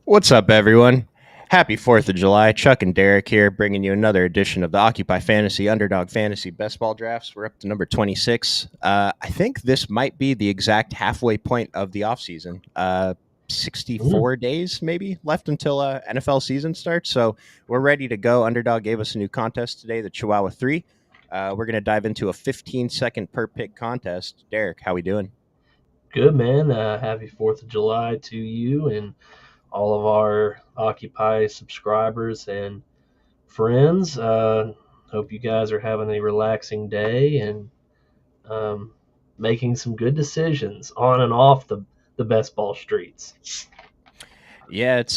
What's up, everyone? Happy 4th of July. Chuck and Derek here, bringing you another edition of the Occupy Fantasy Underdog Fantasy Best Ball Drafts. We're up to number 26. I think this might be the exact halfway point of the offseason. 64 days maybe left until NFL season starts. So we're ready to go. Underdog gave us a new contest today, the Chihuahua 3. We're going to dive into a 15-second per pick contest. Derek, how we doing? Good, man. Happy 4th of July to you and all of our Occupy subscribers and friends. Hope you guys are having a relaxing day and um, making some good decisions on and off the best ball streets. Yeah, it's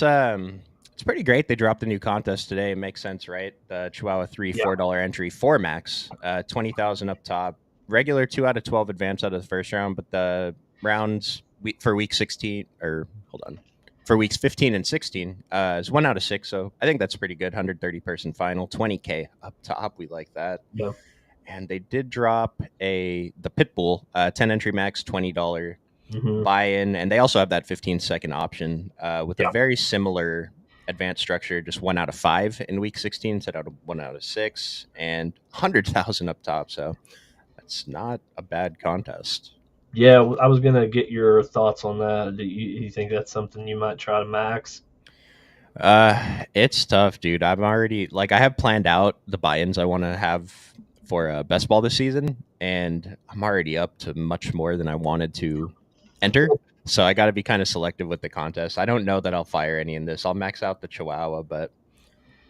pretty great. They dropped a new contest today. It makes sense, right? The Chihuahua 3 Yeah. $4 entry, 4 max, 20,000 up top. Regular 2 out of 12 advance out of the first round, but the rounds for week 16 or hold on. For weeks 15 and 16 is 1 out of 6. So I think that's pretty good. 130 person final, 20K up top. We like that. Yeah. And they did drop the Pitbull 10 entry max, $20 Hmm. buy-in, and they also have that 15-second option with a Yeah. very similar advanced structure, just 1 out of 5 in week 16 instead of 1 out of 6, and 100,000 up top. So that's not a bad contest. Yeah. I was going to get your thoughts on that. Do you think that's something you might try to max? It's tough, dude. I'm already I have planned out the buy-ins I want to have for best ball this season, and I'm already up to much more than I wanted to enter. So I got to be kind of selective with the contest. I don't know that I'll fire any in this. I'll max out the Chihuahua, but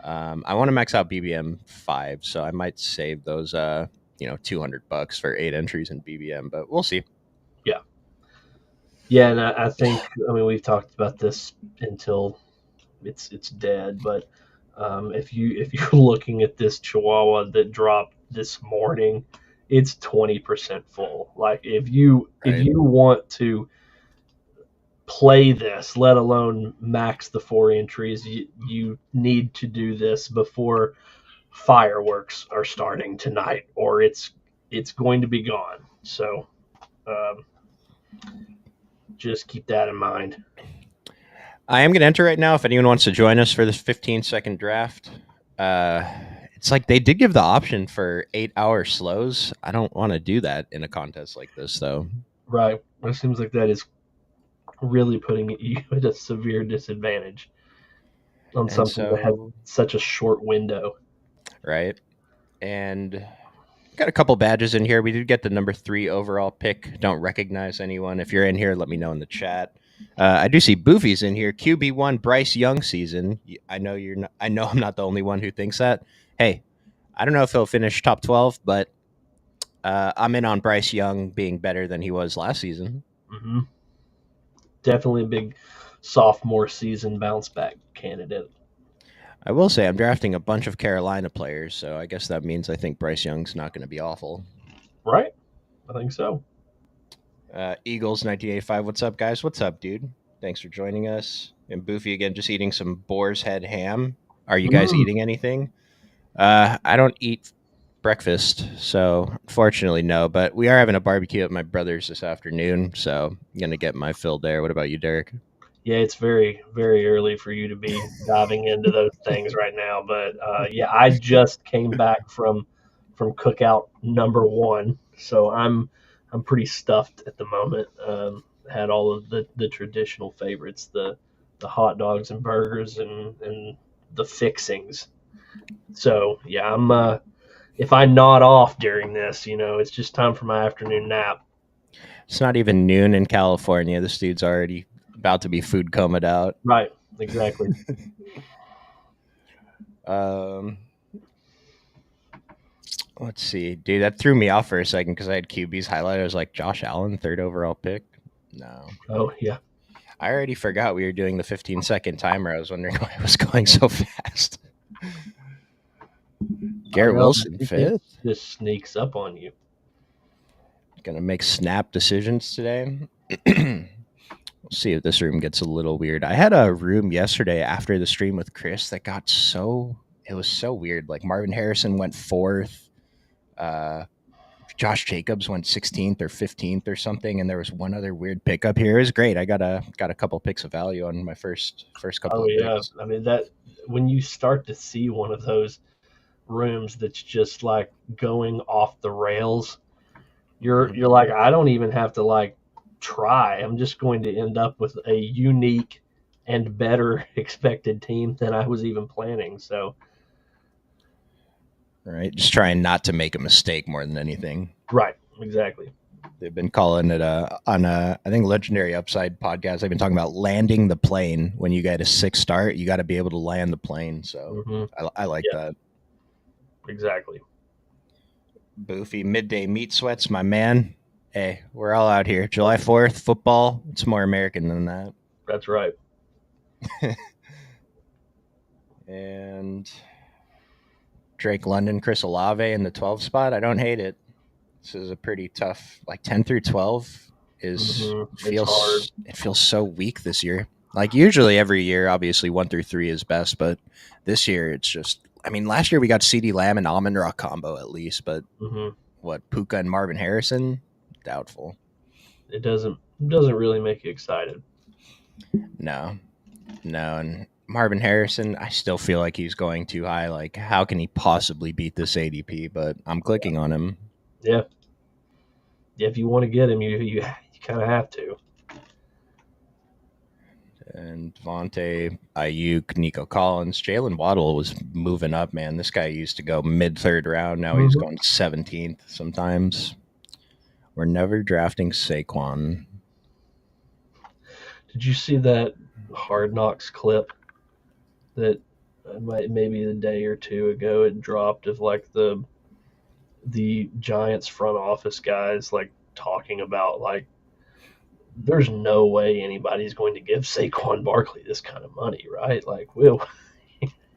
I want to max out BBM 5, so I might save those $200 for 8 entries in BBM, but we'll see. Yeah. Yeah. And I think, I mean, we've talked about this until it's dead. But if you're looking at this Chihuahua that dropped this morning, it's 20% full. Like if Right. you want to play this, let alone max the 4 entries, you need to do this before fireworks are starting tonight, or it's going to be gone. So um, just keep that in mind. I am going to enter right now if anyone wants to join us for this 15-second draft. Uh, it's like they did give the option for 8-hour slows. I don't want to do that in a contest like this, though. Right. It seems like that is really putting you at a severe disadvantage on And something that has so, such a short window. right. And got a couple badges in here. We did get the number 3 overall pick. Don't recognize anyone. If you're in here, let me know in the chat. I do see Boofy's in here. QB1 Bryce Young season. I know you're not. I know I'm not the only one who thinks that. Hey, I don't know if he'll finish top 12, but I'm in on Bryce Young being better than he was last season. Hmm. Definitely a big sophomore season bounce back candidate. I will say I'm drafting a bunch of Carolina players, so I guess that means I think Bryce Young's not going to be awful. Right? I think so. Eagles 1985. What's up, guys? What's up, dude? Thanks for joining us. And Boofy again, just eating some boar's head ham. Are you guys Mm. eating anything? I don't eat breakfast, so unfortunately, no. But we are having a barbecue at my brother's this afternoon, so I'm gonna get my fill there. What about you, Derek? Yeah, it's very, very early for you to be diving into those things right now. But yeah, I just came back from cookout number one, so I'm pretty stuffed at the moment. Had all of the traditional favorites, the hot dogs and burgers and the fixings. So yeah, I'm if I nod off during this, it's just time for my afternoon nap. It's not even noon in California. This dude's already about to be food comed out. Right, exactly. Um, let's see, dude. That threw me off for a second because I had QB's highlight. I was like, Josh Allen, 3rd overall pick. No, Oh yeah, I already forgot we were doing the 15-second timer. I was wondering why it was going so fast. I Garrett know. Wilson, It 5th. just sneaks up on you. Gonna make snap decisions today. We'll see if this room gets a little weird. I had a room yesterday after the stream with Chris that got it was so weird. Like Marvin Harrison went 4th. Uh, Josh Jacobs went 16th or 15th or something, and there was one other weird pickup here. It was great. I got a couple picks of value on my first couple Oh of yeah, picks. I mean that when you start to see one of those rooms that's just like going off the rails, you're like, I don't even have to like try. I'm just going to end up with a unique and better expected team than I was even planning. So Right, just trying not to make a mistake more than anything. right, exactly. They've been calling it on a I think Legendary Upside podcast. They've been talking about landing the plane. When you get a 6 start, you got to be able to land the plane. So Hmm. I like Yeah, that. exactly. Boofy midday meat sweats, my man. Hey, we're all out here. July 4th, football. It's more American than that. That's right. And Drake London, Chris Olave in the 12 spot. I don't hate it. This is a pretty tough, like 10 through 12 is It's hard. feels so weak this year. Like usually every year, obviously 1 through 3 is best, but this year it's just. I mean, last year we got CD Lamb and Almond Rock combo at least, but Hmm. what Puka and Marvin Harrison, doubtful. It doesn't really make you excited. No, no, and Marvin Harrison, I still feel like he's going too high. Like, how can he possibly beat this ADP? But I'm clicking on him. Yeah, yeah. If you want to get him, you kind of have to. And Devontae, Ayuk, Nico Collins, Jalen Waddle was moving up, man. This guy used to go mid third round. Now he's Hmm. going 17th sometimes. We're never drafting Saquon. Did you see that Hard Knocks clip that maybe a day or two ago it dropped of like the Giants front office guys like talking about like there's no way anybody's going to give Saquon Barkley this kind of money, right? Like will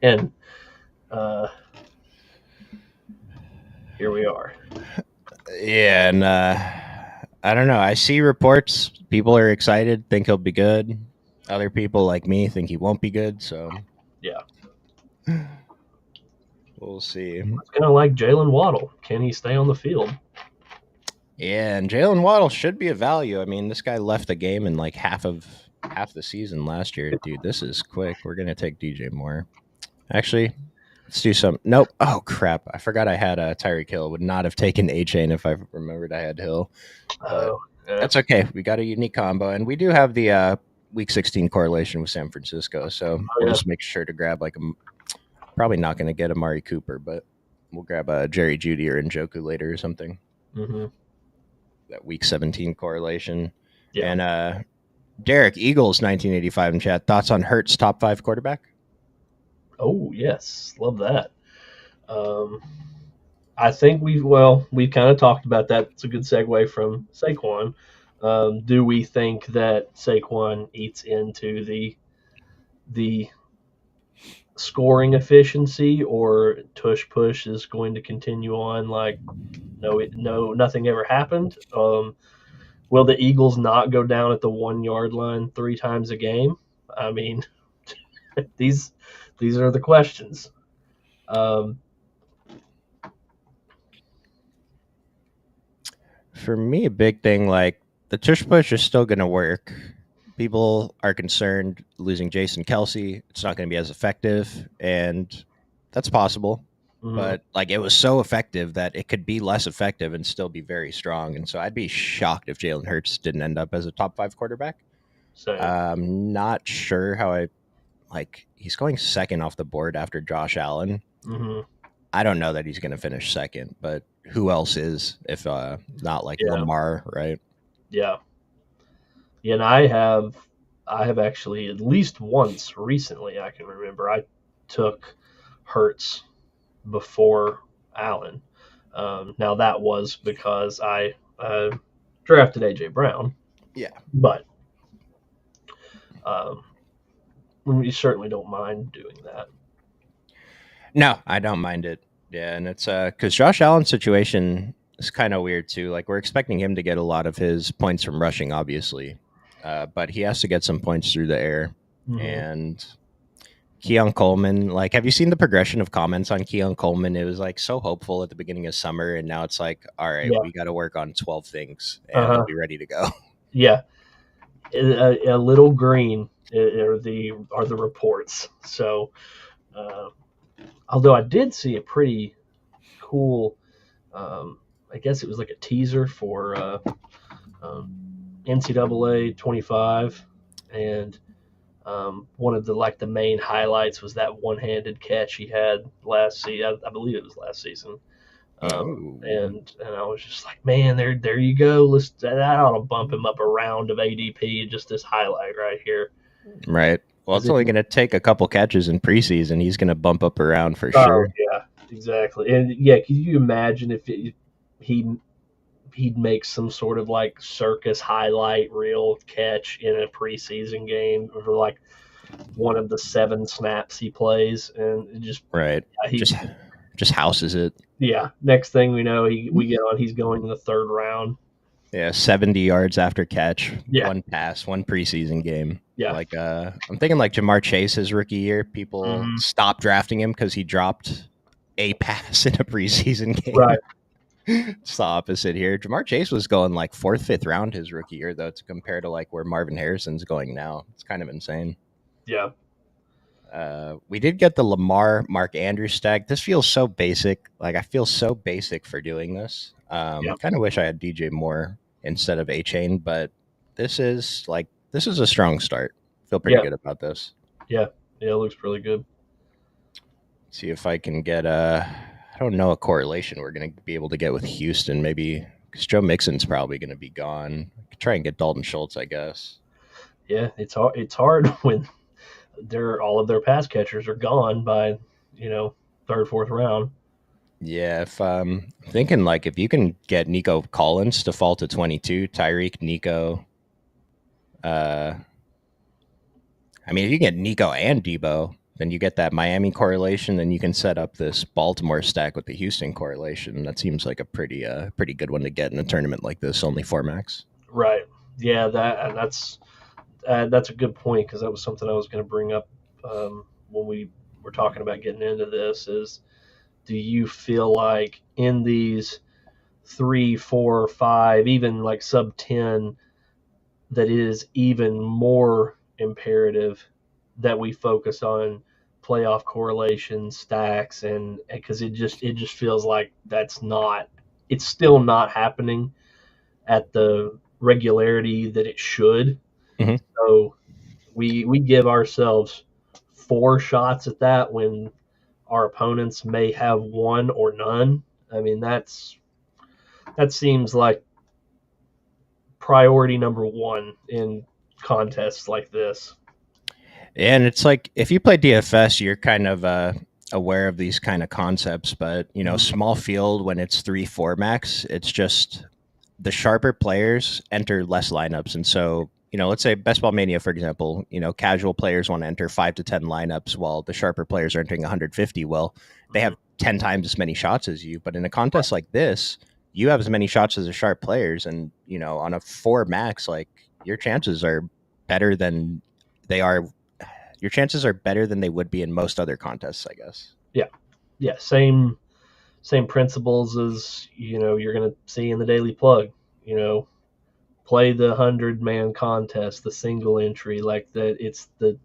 and uh, here we are. Yeah, and I don't know. I see reports. People are excited, think he'll be good. Other people like me think he won't be good. So Yeah, we'll see. it's kind of like Jalen Waddle. Can he stay on the field? Yeah, and Jalen Waddle should be a value. I mean, this guy left the game in like half the season last year. Dude, this is quick. We're gonna take DJ Moore. Actually, let's do some. Nope. Oh crap! I forgot I had a Tyreek Hill. Would not have taken A Chain if I remembered I had Hill, but Oh, yeah. that's okay. We got a unique combo, and we do have the Week 16 correlation with San Francisco. So Oh, we'll yeah. just make sure to grab like a. Probably not going to get Amari Cooper, but we'll grab a Jerry Jeudy or Njoku later or something. Hmm. That Week 17 correlation. Yeah. And Derek Eagles 1985 in chat. Thoughts on Hurts top 5 quarterback? Oh, yes. Love that. Um, I think we've kind of talked about that. It's a good segue from Saquon. Do we think that Saquon eats into the scoring efficiency, or tush push is going to continue on like no nothing ever happened? Will the Eagles not go down at the 1 yard line 3 times a game? I mean, these these are the questions. Um, For me, a big thing like the tush push is still going to work. People are concerned losing Jason Kelsey. It's not going to be as effective, and that's possible. mhm, But like it was so effective that it could be less effective and still be very strong. And so I'd be shocked if Jalen Hurts didn't end up as a top 5 quarterback. same. I'm not sure how I like. He's going second off the board after Josh Allen. Hmm. I don't know that he's going to finish second, but who else is if not like Yeah, Lamar, right? yeah, yeah. And I have actually at least once recently I can remember I took Hertz before Allen. Now that was because I drafted AJ Brown, Yeah. but um, we certainly don't mind doing that. No, I don't mind it. Yeah, and it's because Josh Allen's situation is kind of weird too. Like we're expecting him to get a lot of his points from rushing, obviously, but he has to get some points through the air, Hmm. and Keon Coleman, like, have you seen the progression of comments on Keon Coleman? It was like so hopeful at the beginning of summer, and now it's like, all right, Yeah. we got to work on 12 things, and he'll Uh-huh. be ready to go. Yeah. A little green are the reports. So, uh, although I did see a pretty cool, um, I guess it was like a teaser for um, NCAA 25, and one of the the main highlights was that one-handed catch he had last season. I believe it was last season. Oh, And I was just like, man, there you go. That ought to bump him up a round of ADP. Just this highlight right here. right. Well, Because it's it, only going to take a couple catches in preseason. He's going to bump up around for oh sure. yeah, exactly. And yeah, can you imagine if he he'd make some sort of like circus highlight reel catch in a preseason game for like one of the 7 snaps he plays, and it just Right. he Just houses it. yeah. Next thing we know, we get on. He's going in the third round. Yeah, 70 yards after catch, Yeah, one pass, one preseason game. yeah, Like I'm thinking like Jamar Chase his rookie year, people hmm stopped drafting him because he dropped a pass in a preseason right. game. It's the opposite here. Jamar Chase was going like fourth, fifth round his rookie year, though, to compare to like where Marvin Harrison's going now. It's kind of insane. Yeah, We did get the Lamar Mark Andrews stack. This feels so basic. Like I feel so basic for doing this. yeah, Kind of wish I had DJ Moore instead of A Chain, but this is a strong start. Feel pretty yeah, good about this. yeah, yeah. It looks really good. See if I can get I don't know a correlation we're gonna be able to get with Houston. Maybe because Joe Mixon's probably gonna be gone. I could try and get Dalton Schultz, I guess. Yeah, it's hard. It's hard when all of their pass catchers are gone by third, fourth round. Yeah, if I'm thinking like if you can get Nico Collins to fall to 22, Tyreek, Nico, uh, I mean, if you get Nico and Debo, then you get that Miami correlation. Then you can set up this Baltimore stack with the Houston correlation. That seems like a pretty good one to get in a tournament like this. Only four max. Right. Yeah, that's a good point because that was something I was going to bring up when we were talking about getting into this. Is do you feel like in these 3, 4, 5, even like sub 10, that it is even more imperative that we focus on playoff correlation stacks, and because it just feels like it's still not happening at the regularity that it should. Mm-hmm. So we give ourselves 4 shots at that when our opponents may have one or none. I mean, that seems like priority number one in contests like this. And it's like if you play DFS, you're kind of aware of these kind of concepts. But Mhm. small field when it's 3-4 max, it's just the sharper players enter less lineups, and so let's say Best Ball Mania, for example. Casual players want to enter 5 to 10 lineups, while the sharper players are entering 150. Well, they have 10 times as many shots as you, but in a contest like this, you have as many shots as the sharp players, and on a 4 max, like your chances are better than they are. Your chances are better than they would be in most other contests, I guess. Yeah, yeah, same principles as you're going to see in the daily plug. You know, play the 100-man contest, the single entry, like that. It's the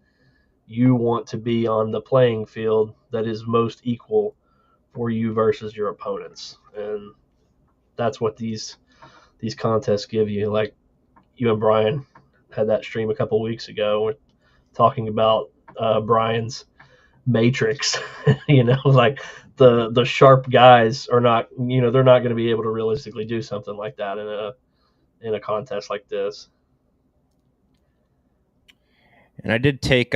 you want to be on the playing field that is most equal for you versus your opponents, and that's what these contests give you. Like you and Brian had that stream a couple weeks ago. We're talking about Brian's matrix. Like the sharp guys are not. They're not going to be able to realistically do something like that in a contest like this. And I did take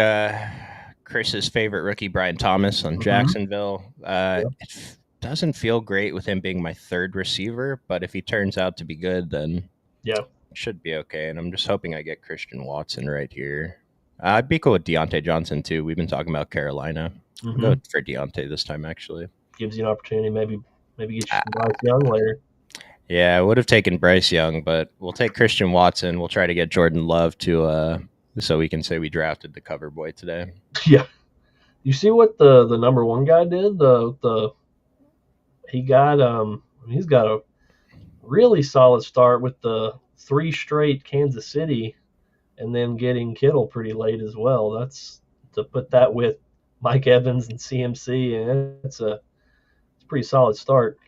Chris's favorite rookie, Brian Thomas, on Mm-hmm. Jacksonville. Yeah. Doesn't feel great with him being my third receiver, but if he turns out to be good, then Yeah. it should be okay. And I'm just hoping I get Christian Watson right here. I'd be cool with Deontay Johnson too. We've been talking about Carolina. I'll Mm-hmm. go for Deontay this time, actually. Gives you an opportunity, maybe get you Uh, some Bryce Young later. yeah, I would have taken Bryce Young, but we'll take Christian Watson. We'll try to get Jordan Love to so we can say we drafted the cover boy today. Yeah. You see what the number one guy did? The he got he's got a really solid start with the three straight Kansas City, and then getting Kittle pretty late as well. That's to put that with Mike Evans and CMC, and it's a pretty solid start.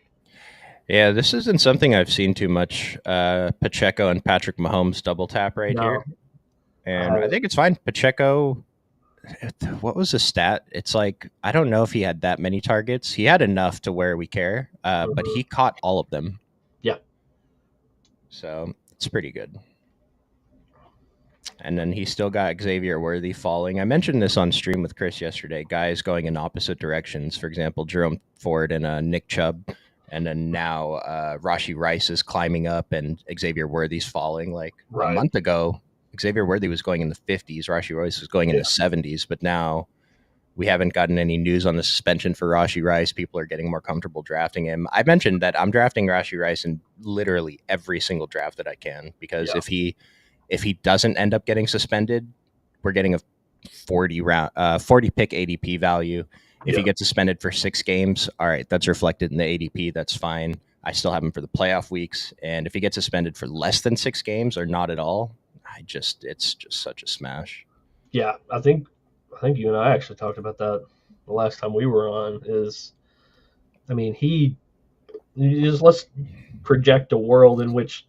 Yeah, this isn't something I've seen too much. Pacheco and Patrick Mahomes double tap right here, No, I and I haven't. think it's fine. Pacheco, what was the stat? It's like I don't know if he had that many targets. He had enough to where we care, but Mhm. he caught all of them, Yeah, so it's pretty good. And then he still got Xavier Worthy falling. I mentioned this on stream with Chris yesterday. Guys going in opposite directions. For example, Jerome Ford and Nick Chubb. And then now Rashi Rice is climbing up and Xavier Worthy's falling. Like a right. month ago, Xavier Worthy was going in the 50s. Rashi Rice was going in Yeah, the 70s. But now we haven't gotten any news on the suspension for Rashi Rice. People are getting more comfortable drafting him. I mentioned that I'm drafting Rashi Rice in literally every single draft that I can because yeah, if he doesn't end up getting suspended, we're getting a 40 pick ADP value. If he yeah, gets suspended for 6 games, all right, that's reflected in the ADP. That's fine. I still have him for the playoff weeks. And if he gets suspended for less than 6 games or not at all, it's just such a smash. yeah. I think you and I actually talked about that the last time we were on. Is I mean he you just let's project a world in which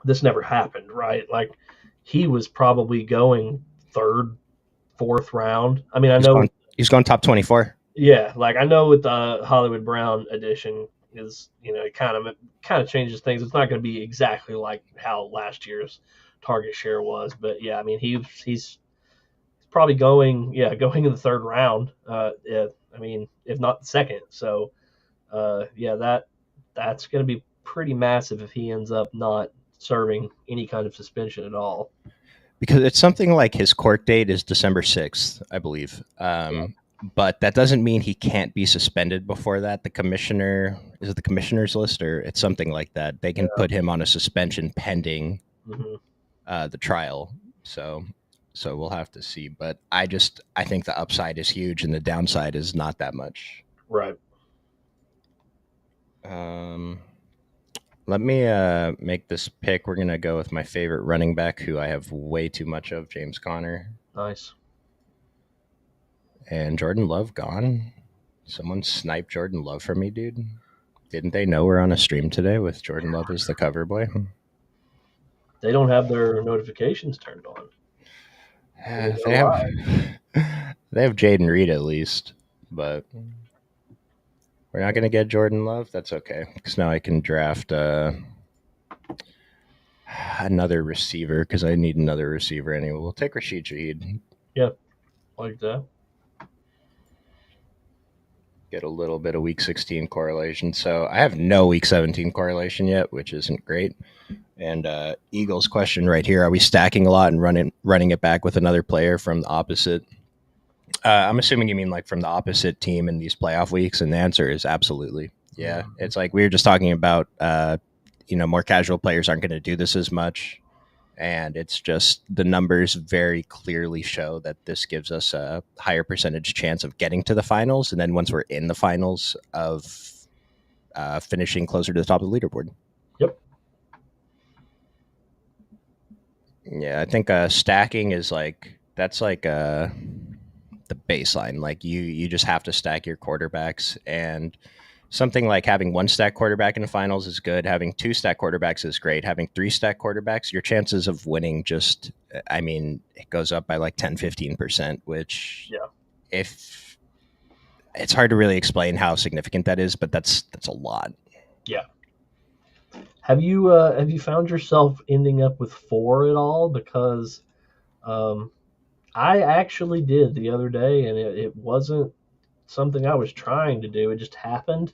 this never happened, right? Like he was probably going third, fourth round. I mean, I He's know, going he's going top 24. yeah, like I know with the Hollywood Brown edition is it kind of changes things. It's not going to be exactly like how last year's target share was, but yeah, I mean he's probably going going in the third round. I mean if not the second. So yeah, that's going to be pretty massive if he ends up not serving any kind of suspension at all. Because it's something like his court date is December 6th, I believe. Yeah, But that doesn't mean he can't be suspended before that. The commissioner, is it the commissioner's list or it's something like that? They can yeah. put him on a suspension pending Hmm. the trial. So we'll have to see. But I think the upside is huge and the downside is not that much. Right. Um, Let me make this pick. We're gonna go with my favorite running back, who I have way too much of, James Conner. Nice. And Jordan Love gone. Someone sniped Jordan Love from me, dude. Didn't they know we're on a stream today with Jordan Love as the cover boy? They don't have their notifications turned on. Did they go They have live? they have Jaden Reed at least, but we're not gonna get Jordan Love. That's okay because now I can draft another receiver because I need another receiver anyway. We'll take Rashid Shaheed. Yeah, like that. Get a little bit of week 16 correlation. So I have no week 17 correlation yet, which isn't great. And Eagles question right here: are we stacking a lot and running it back with another player from the opposite? I'm assuming you mean like from the opposite team in these playoff weeks, and the answer is absolutely. Yeah, Mhm. it's like we were just talking about. More casual players aren't going to do this as much, and it's just the numbers very clearly show that this gives us a higher percentage chance of getting to the finals, and then once we're in the finals, of finishing closer to the top of the leaderboard. Yep. Yeah, I think stacking is like that's like the baseline. Like you just have to stack your quarterbacks, and something like having one stack quarterback in the finals is good. Having two stack quarterbacks is great. Having three stack quarterbacks, your chances of winning just, I mean, it goes up by like 10-15%, which Yeah. if it's hard to really explain how significant that is, but that's a lot. Yeah. Have you found yourself ending up with four at all? Because um, I actually did the other day, and it wasn't something I was trying to do. It just happened,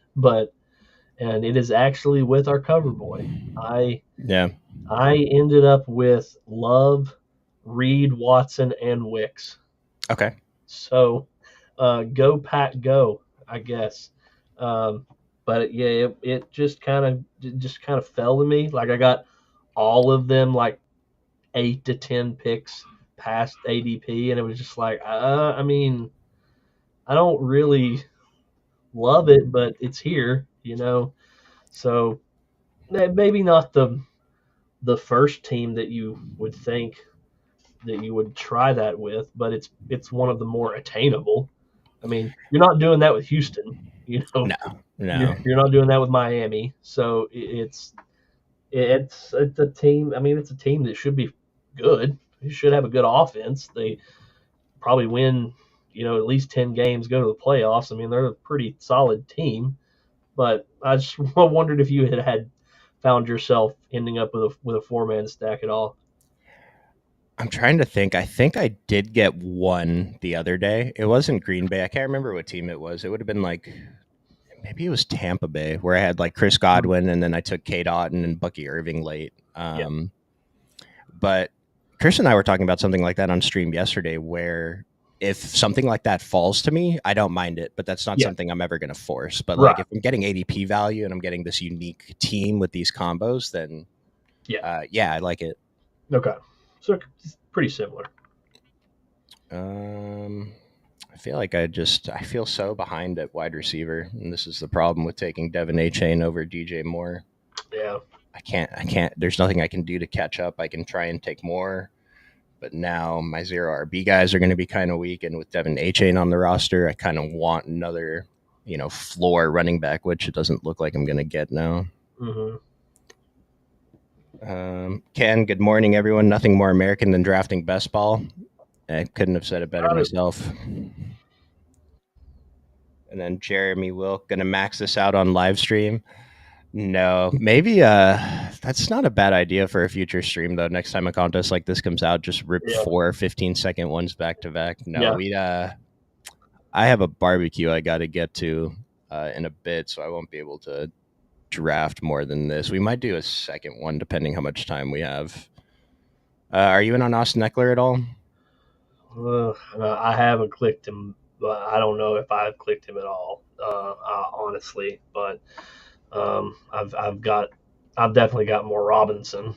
and it is actually with our cover boy. I Yeah. I ended up with Love, Reed, Watson, and Wicks. Okay. So go pack go, I guess. Um, but yeah, it just kind of fell to me. Like I got all of them like 8 to 10 picks past ADP, and it was just like I mean I don't really love it, but it's here, So maybe not the first team that you would think that you would try that with, but it's one of the more attainable. I mean, you're not doing that with Houston, you know. No, You're no. you're not doing that with Miami. So it's a team. I mean, it's a team that should be good. It should have a good offense. They probably win, at least 10 games, go to the playoffs. I mean, they're a pretty solid team. But I just wondered if you had found yourself ending up with a 4-man stack at all. I'm trying to think. I think I did get one the other day. It wasn't Green Bay. I can't remember what team it was. It would have been like maybe it was Tampa Bay, where I had like Chris Godwin, and then I took Kate Otten and Bucky Irving late. Yeah. But Chris and I were talking about something like that on stream yesterday, where if something like that falls to me, I don't mind it, but that's not Yeah. something I'm ever going to force. But like Right. if I'm getting ADP value and I'm getting this unique team with these combos, then Yeah. yeah, I like it. Okay. So it's pretty similar. I feel like I feel so behind at wide receiver, and this is the problem with taking Devin A. Chain over DJ Moore. Yeah. I can't. There's nothing I can do to catch up. I can try and take more, but now my zero RB guys are going to be kind of weak, and with Devin A. Chain on the roster, I kind of want another, floor running back, which it doesn't look like I'm going to get now. Mm-hmm. Ken, good morning, everyone. Nothing more American than drafting best ball. I couldn't have said it better myself. And then Jeremy Wilk going to max this out on live stream. No, maybe that's not a bad idea for a future stream though. Next time a contest like this comes out, just rip 4 15-second ones back to back. No, we I have a barbecue I got to get to in a bit, so I won't be able to draft more than this. We might do a second one depending how much time we have. Are you in on Austin Eckler at all? I haven't clicked him. I don't know if I've clicked him at all, honestly. But I've definitely got more Robinson.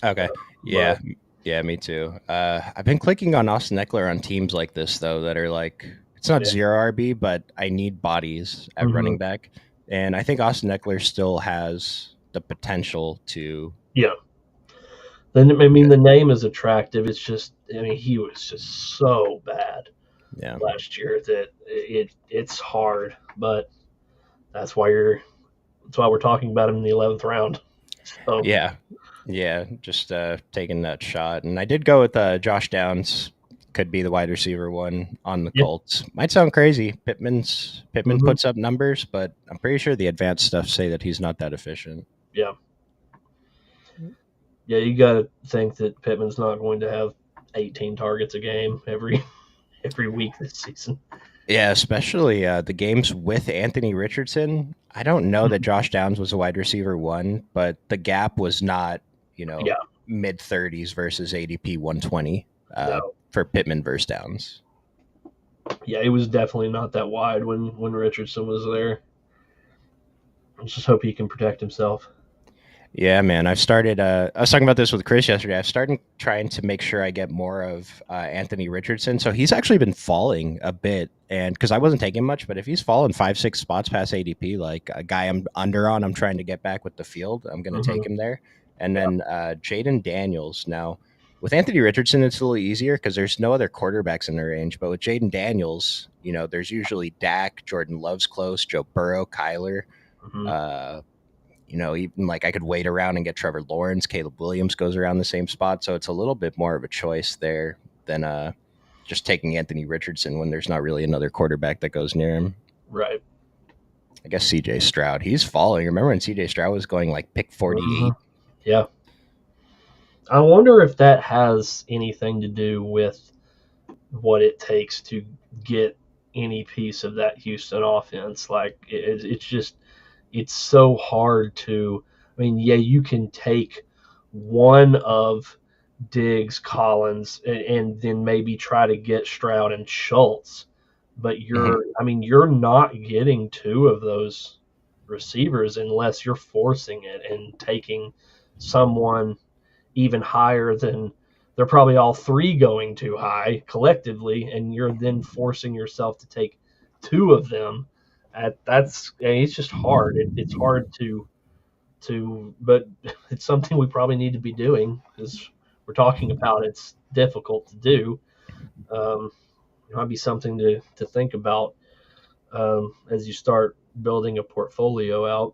Okay. Yeah. Yeah, me too. I've been clicking on Austin Eckler on teams like this though that are like it's not zero RB, but I need bodies at running back, and I think Austin Eckler still has the potential to. Yeah. Then I mean the name is attractive. It's just he was just so bad last year that it's hard, but that's why we're talking about him in the 11th round. So. Yeah, just taking that shot, and I did go with Josh Downs. Could be the wide receiver one on the Colts. Might sound crazy. Pittman puts up numbers, but I'm pretty sure the advanced stuff say that he's not that efficient. Yeah. Yeah, you got to think that Pittman's not going to have 18 targets a game every week this season. Yeah, especially the games with Anthony Richardson. I don't know that Josh Downs was a wide receiver one, but the gap was not, mid 30s versus ADP 120 for Pittman versus Downs. Yeah, it was definitely not that wide when Richardson was there. Let's just hope he can protect himself. Yeah, man. I've started. I was talking about this with Chris yesterday. I've started trying to make sure I get more of Anthony Richardson. So he's actually been falling a bit, and because I wasn't taking much, but if he's fallen 5-6 spots past ADP, like a guy I'm under on, I'm trying to get back with the field. I'm going to take him there, and then Jaden Daniels. Now with Anthony Richardson, it's a little easier because there's no other quarterbacks in the range. But with Jaden Daniels, there's usually Dak, Jordan Love's close, Joe Burrow, Kyler. Even like I could wait around and get Trevor Lawrence. Caleb Williams goes around the same spot. So it's a little bit more of a choice there than just taking Anthony Richardson when there's not really another quarterback that goes near him. Right. I guess CJ Stroud. He's falling. Remember when CJ Stroud was going like pick 48? Yeah. I wonder if that has anything to do with what it takes to get any piece of that Houston offense. Like it's just it's so hard to. I mean, yeah, you can take one of Diggs, Collins, and then maybe try to get Stroud and Schultz, but you're not getting two of those receivers unless you're forcing it and taking someone even higher than they're probably all three going too high collectively, and you're then forcing yourself to take two of them. That's I mean, it's just hard. It's hard but it's something we probably need to be doing because we're talking about it's difficult to do. Um, it might be something to think about as you start building a portfolio out.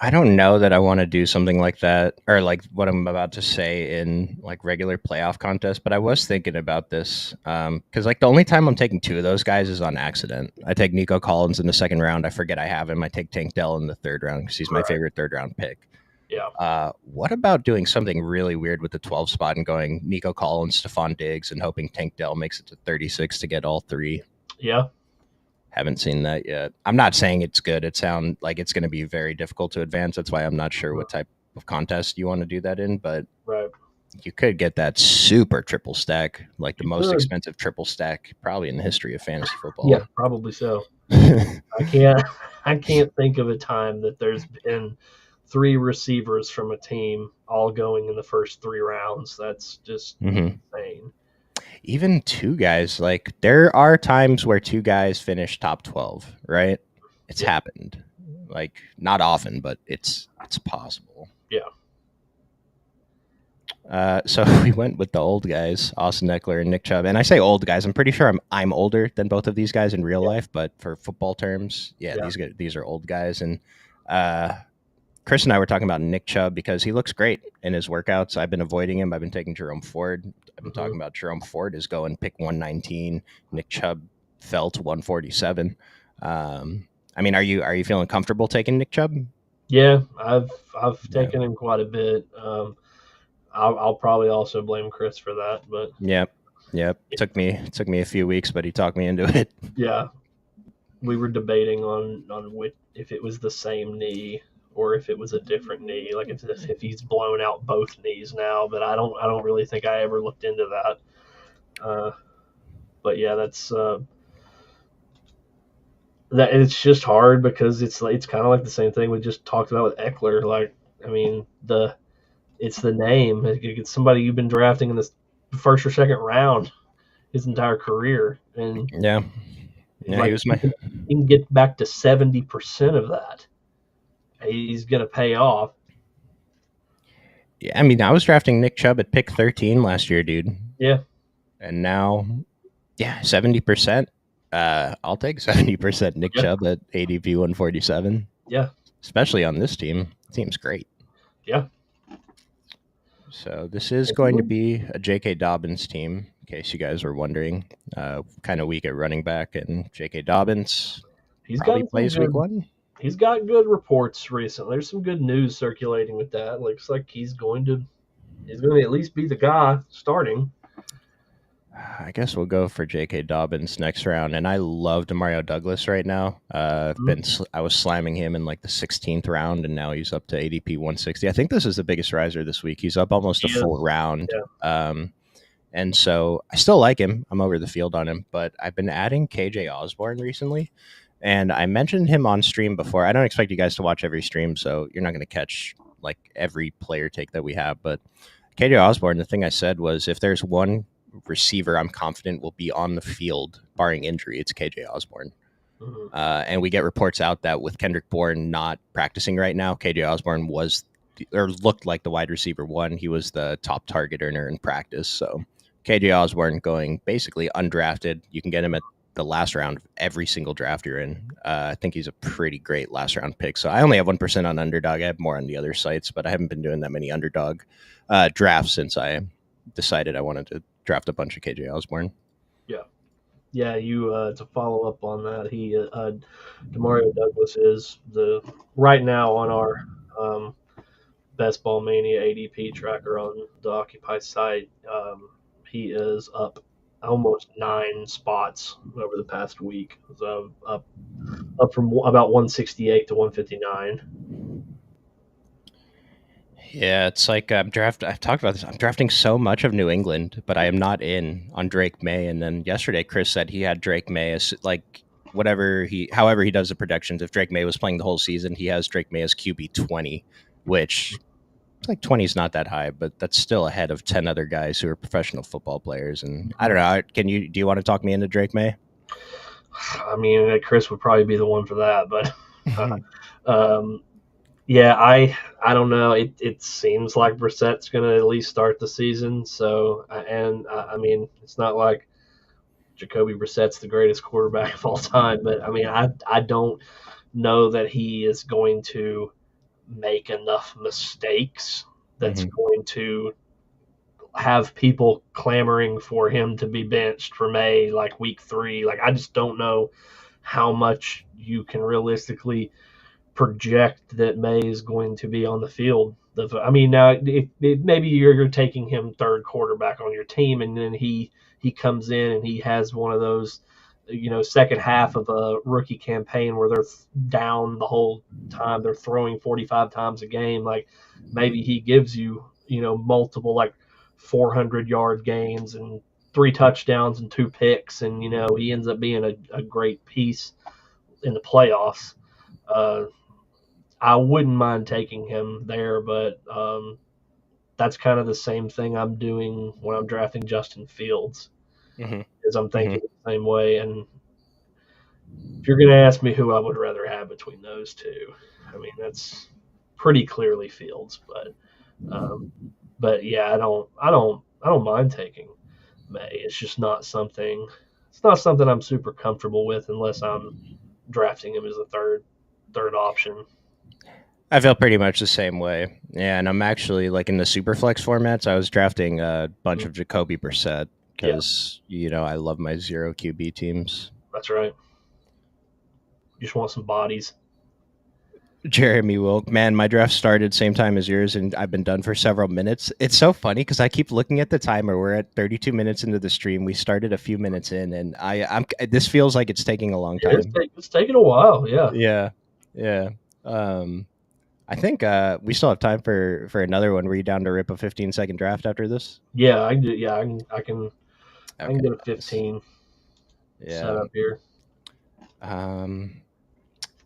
I don't know that I want to do something like that or like what I'm about to say in like regular playoff contests, but I was thinking about this because like the only time I'm taking two of those guys is on accident. I take Nico Collins in the second round. I forget I have him. I take Tank Dell in the third round because he's my Right. favorite third round pick. Yeah. What about doing something really weird with the 12 spot and going Nico Collins, Stephon Diggs, and hoping Tank Dell makes it to 36 to get all three? Yeah. Haven't seen that yet. I'm not saying it's good. It sounds like it's going to be very difficult to advance. That's why I'm not sure what type of contest you want to do that in, but Right. you could get that super triple stack, like the You most could. expensive triple stack probably in the history of fantasy Yeah. football. Probably so. I can't. I can't think of a time that there's been three receivers from a team all going in the first three rounds. That's just hmm insane. Even two guys, like there are times where two guys finish top 12, right? It's Yeah. happened. Like not often, but it's possible. Yeah. So we went with the old guys, Austin Eckler and Nick Chubb. And I say old guys, I'm pretty sure I'm older than both of these guys in real Yeah. life, but for football terms, yeah, Yeah. these are old guys. And uh, Chris and I were talking about Nick Chubb because he looks great in his workouts. I've been avoiding him. I've been taking Jerome Ford. I've been hmm talking about Jerome Ford is going pick 119. Nick Chubb fell to 147. I mean, are you feeling comfortable taking Nick Chubb? Yeah. I've Yeah. taken him quite a bit. I'll probably also blame Chris for that, but Yep. Yep. Took me a few weeks, but he talked me into it. yeah, we were debating on which, if it was the same knee or if it was a different knee, like if he's blown out both knees now. But I don't really think I ever looked into that. But yeah, that it's just hard because it's kind of like the same thing we just talked about with Eckler. Like I mean it's the name. It's somebody you've been drafting in the first or second round his entire career, and Yeah. Yeah, he like was my he can get back to 70% of that. He's gonna pay off. Yeah, I mean, I was drafting Nick Chubb at pick 13 last year, dude. Yeah, And now, yeah, 70%. I'll take 70% Nick yeah, Chubb at ADP 147, yeah, especially on this team. Team's great. yeah. So this is If you going to would, be a J.K. Dobbins team, in case you guys were wondering. Kind of weak at running back, and J.K. Dobbins he's probably gotten some plays week good. one. He's got good reports recently. There's some good news circulating with that. Looks like he's going to at least be the guy starting. I guess we'll go for J.K. Dobbins next round, and I love Demario Douglas right now. Mhm. I was slamming him in like the 16th round, and now he's up to ADP 160. I think this is the biggest riser this week. He's up almost a He full is. round, Yeah. and so I still like him. I'm over the field on him, but I've been adding KJ Osborne recently, and I mentioned him on stream before. I don't expect you guys to watch every stream, so you're not going to catch like every player take that we have, but KJ Osborne, the thing I said was if there's one receiver I'm confident will be on the field, barring injury, it's KJ Osborne. Mhm. And we get reports out that with Kendrick Bourne not practicing right now, KJ Osborne was or looked like the wide receiver one. He was the top target earner in practice. So KJ Osborne going basically undrafted. You can get him at the last round of every single draft you're in. I think he's a pretty great last round pick. So I only have 1% on Underdog. I have more on the other sites, but I haven't been doing that many Underdog drafts since I decided I wanted to draft a bunch of KJ Osborne. Yeah. Yeah. You to follow up on that, Demario Douglas is the right now on our um, Best Ball Mania ADP tracker on the Occupy site. He is up almost 9 spots over the past week. So up from about 168 to 159. Yeah, it's like I've talked about this. I'm drafting so much of New England, but I am not in on Drake May. And then yesterday, Chris said he had Drake May as like however he does the predictions. If Drake May was playing the whole season, he has Drake May as QB 20, which like 20 is not that high, but that's still ahead of 10 other guys who are professional football players. And I don't know. Do you want to talk me into Drake May? I mean, Chris would probably be the one for that, but um, yeah, I don't know. It seems like Brissett's going to at least start the season. So, and I mean, it's not like Jacoby Brissett's the greatest quarterback of all time, but I mean, I don't know that he is going to make enough mistakes that's Mhm. going to have people clamoring for him to be benched for May, like week 3. Like, I just don't know how much you can realistically project that May is going to be on the field. I mean, now if maybe you're taking him third quarterback on your team, and then he comes in and he has one of those, second half of a rookie campaign where they're down the whole time, they're throwing 45 times a game. Like, maybe he gives you, multiple like 400-yard games and 3 touchdowns and 2 picks, and he ends up being a great piece in the playoffs. Uh, I wouldn't mind taking him there, but that's kind of the same thing I'm doing when I'm drafting Justin Fields, Mhm. is I'm Mhm. thinking the same way. And if you're going to ask me who I would rather have between those two, I mean, that's pretty clearly Fields. But yeah, I don't mind taking May. It's just not something. It's not something I'm super comfortable with unless I'm drafting him as a third option. I feel pretty much the same way. Yeah, and I'm actually like in the super flex formats. I was drafting a bunch Mhm. of Jacoby Brissett Yeah, because I love my zero QB teams. that's right. You just want some bodies. Jeremy Wilk, man, my draft started same time as yours, and I've been done for several minutes. It's so funny because I keep looking at the timer. We're at 32 minutes into the stream. We started a few minutes in, and I'm. This feels like it's taking a long It is. time. It's taking a while. Yeah. Yeah, yeah. Um, I think we still have time for another one. Were you down to rip a 15-second draft after this? Yeah, I can do. Yeah, I can Okay, get a nice. 15 set Yeah. up here. Um,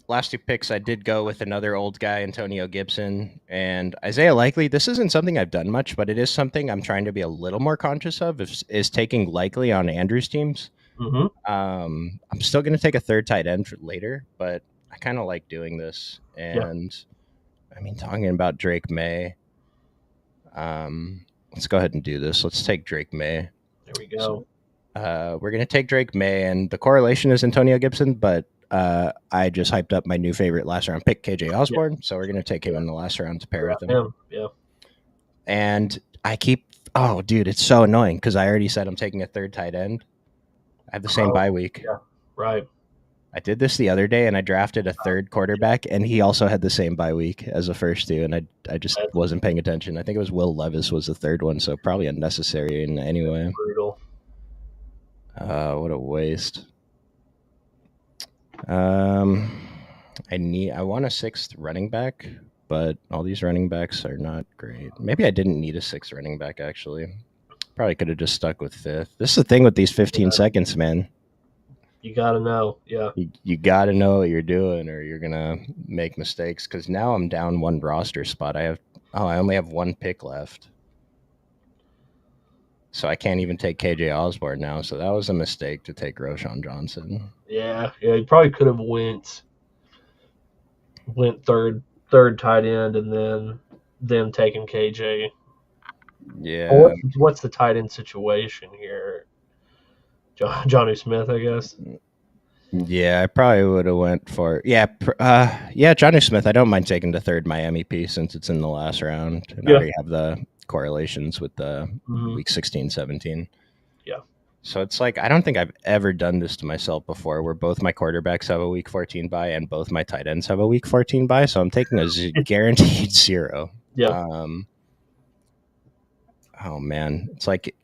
last 2 picks, I did go with another old guy, Antonio Gibson and Isaiah Likely. This isn't something I've done much, but it is something I'm trying to be a little more conscious of. Is taking Likely on Andrew's teams. Hmm. I'm still going to take a third tight end for later, but I kind of like doing this. Yeah, And I mean, talking about Drake May, let's go ahead and do this. Let's take Drake May. there we So go. we're going to take Drake May, and the correlation is Antonio Gibson, but I just hyped up my new favorite last round pick, KJ Yeah, Osborne. So we're going to take him yeah. in the last round to pair with Draft him. him. Yeah, And I keep, oh, dude, it's so annoying because I already said I'm taking a third tight end. I have the same oh, bye week. yeah, right. I did this the other day and I drafted a third quarterback, and he also had the same bye week as the first two. And I just That's wasn't paying attention. I think it was Will Levis was the third one. So probably unnecessary in any way. brutal. What a waste. Um, I want a sixth running back, but all these running backs are not great. Maybe I didn't need a sixth running back actually. Probably could have just stuck with fifth. This is the thing with these 15 Yeah, seconds, man. you got to know. Yeah, You got to know what you're doing, or you're gonna make mistakes. Because now I'm down one roster spot. I only have one pick left, so I can't even take KJ Osborne now. So that was a mistake to take Roshan Johnson. yeah, yeah. You probably could have went third tight end, and then them taking KJ. Well, Yeah, what's the tight end situation here? Johnny Smith, I guess. yeah, I probably would have went for yeah, Johnny Smith. I don't mind taking the third Miami piece since it's in the last round, and I Yeah. already have the correlations with the Hmm. week 16, 17. Yeah. So it's like I don't think I've ever done this to myself before, where both my quarterbacks have a week 14 bye and both my tight ends have a week 14 bye. So I'm taking a guaranteed zero. Yeah. Um, oh man, it's like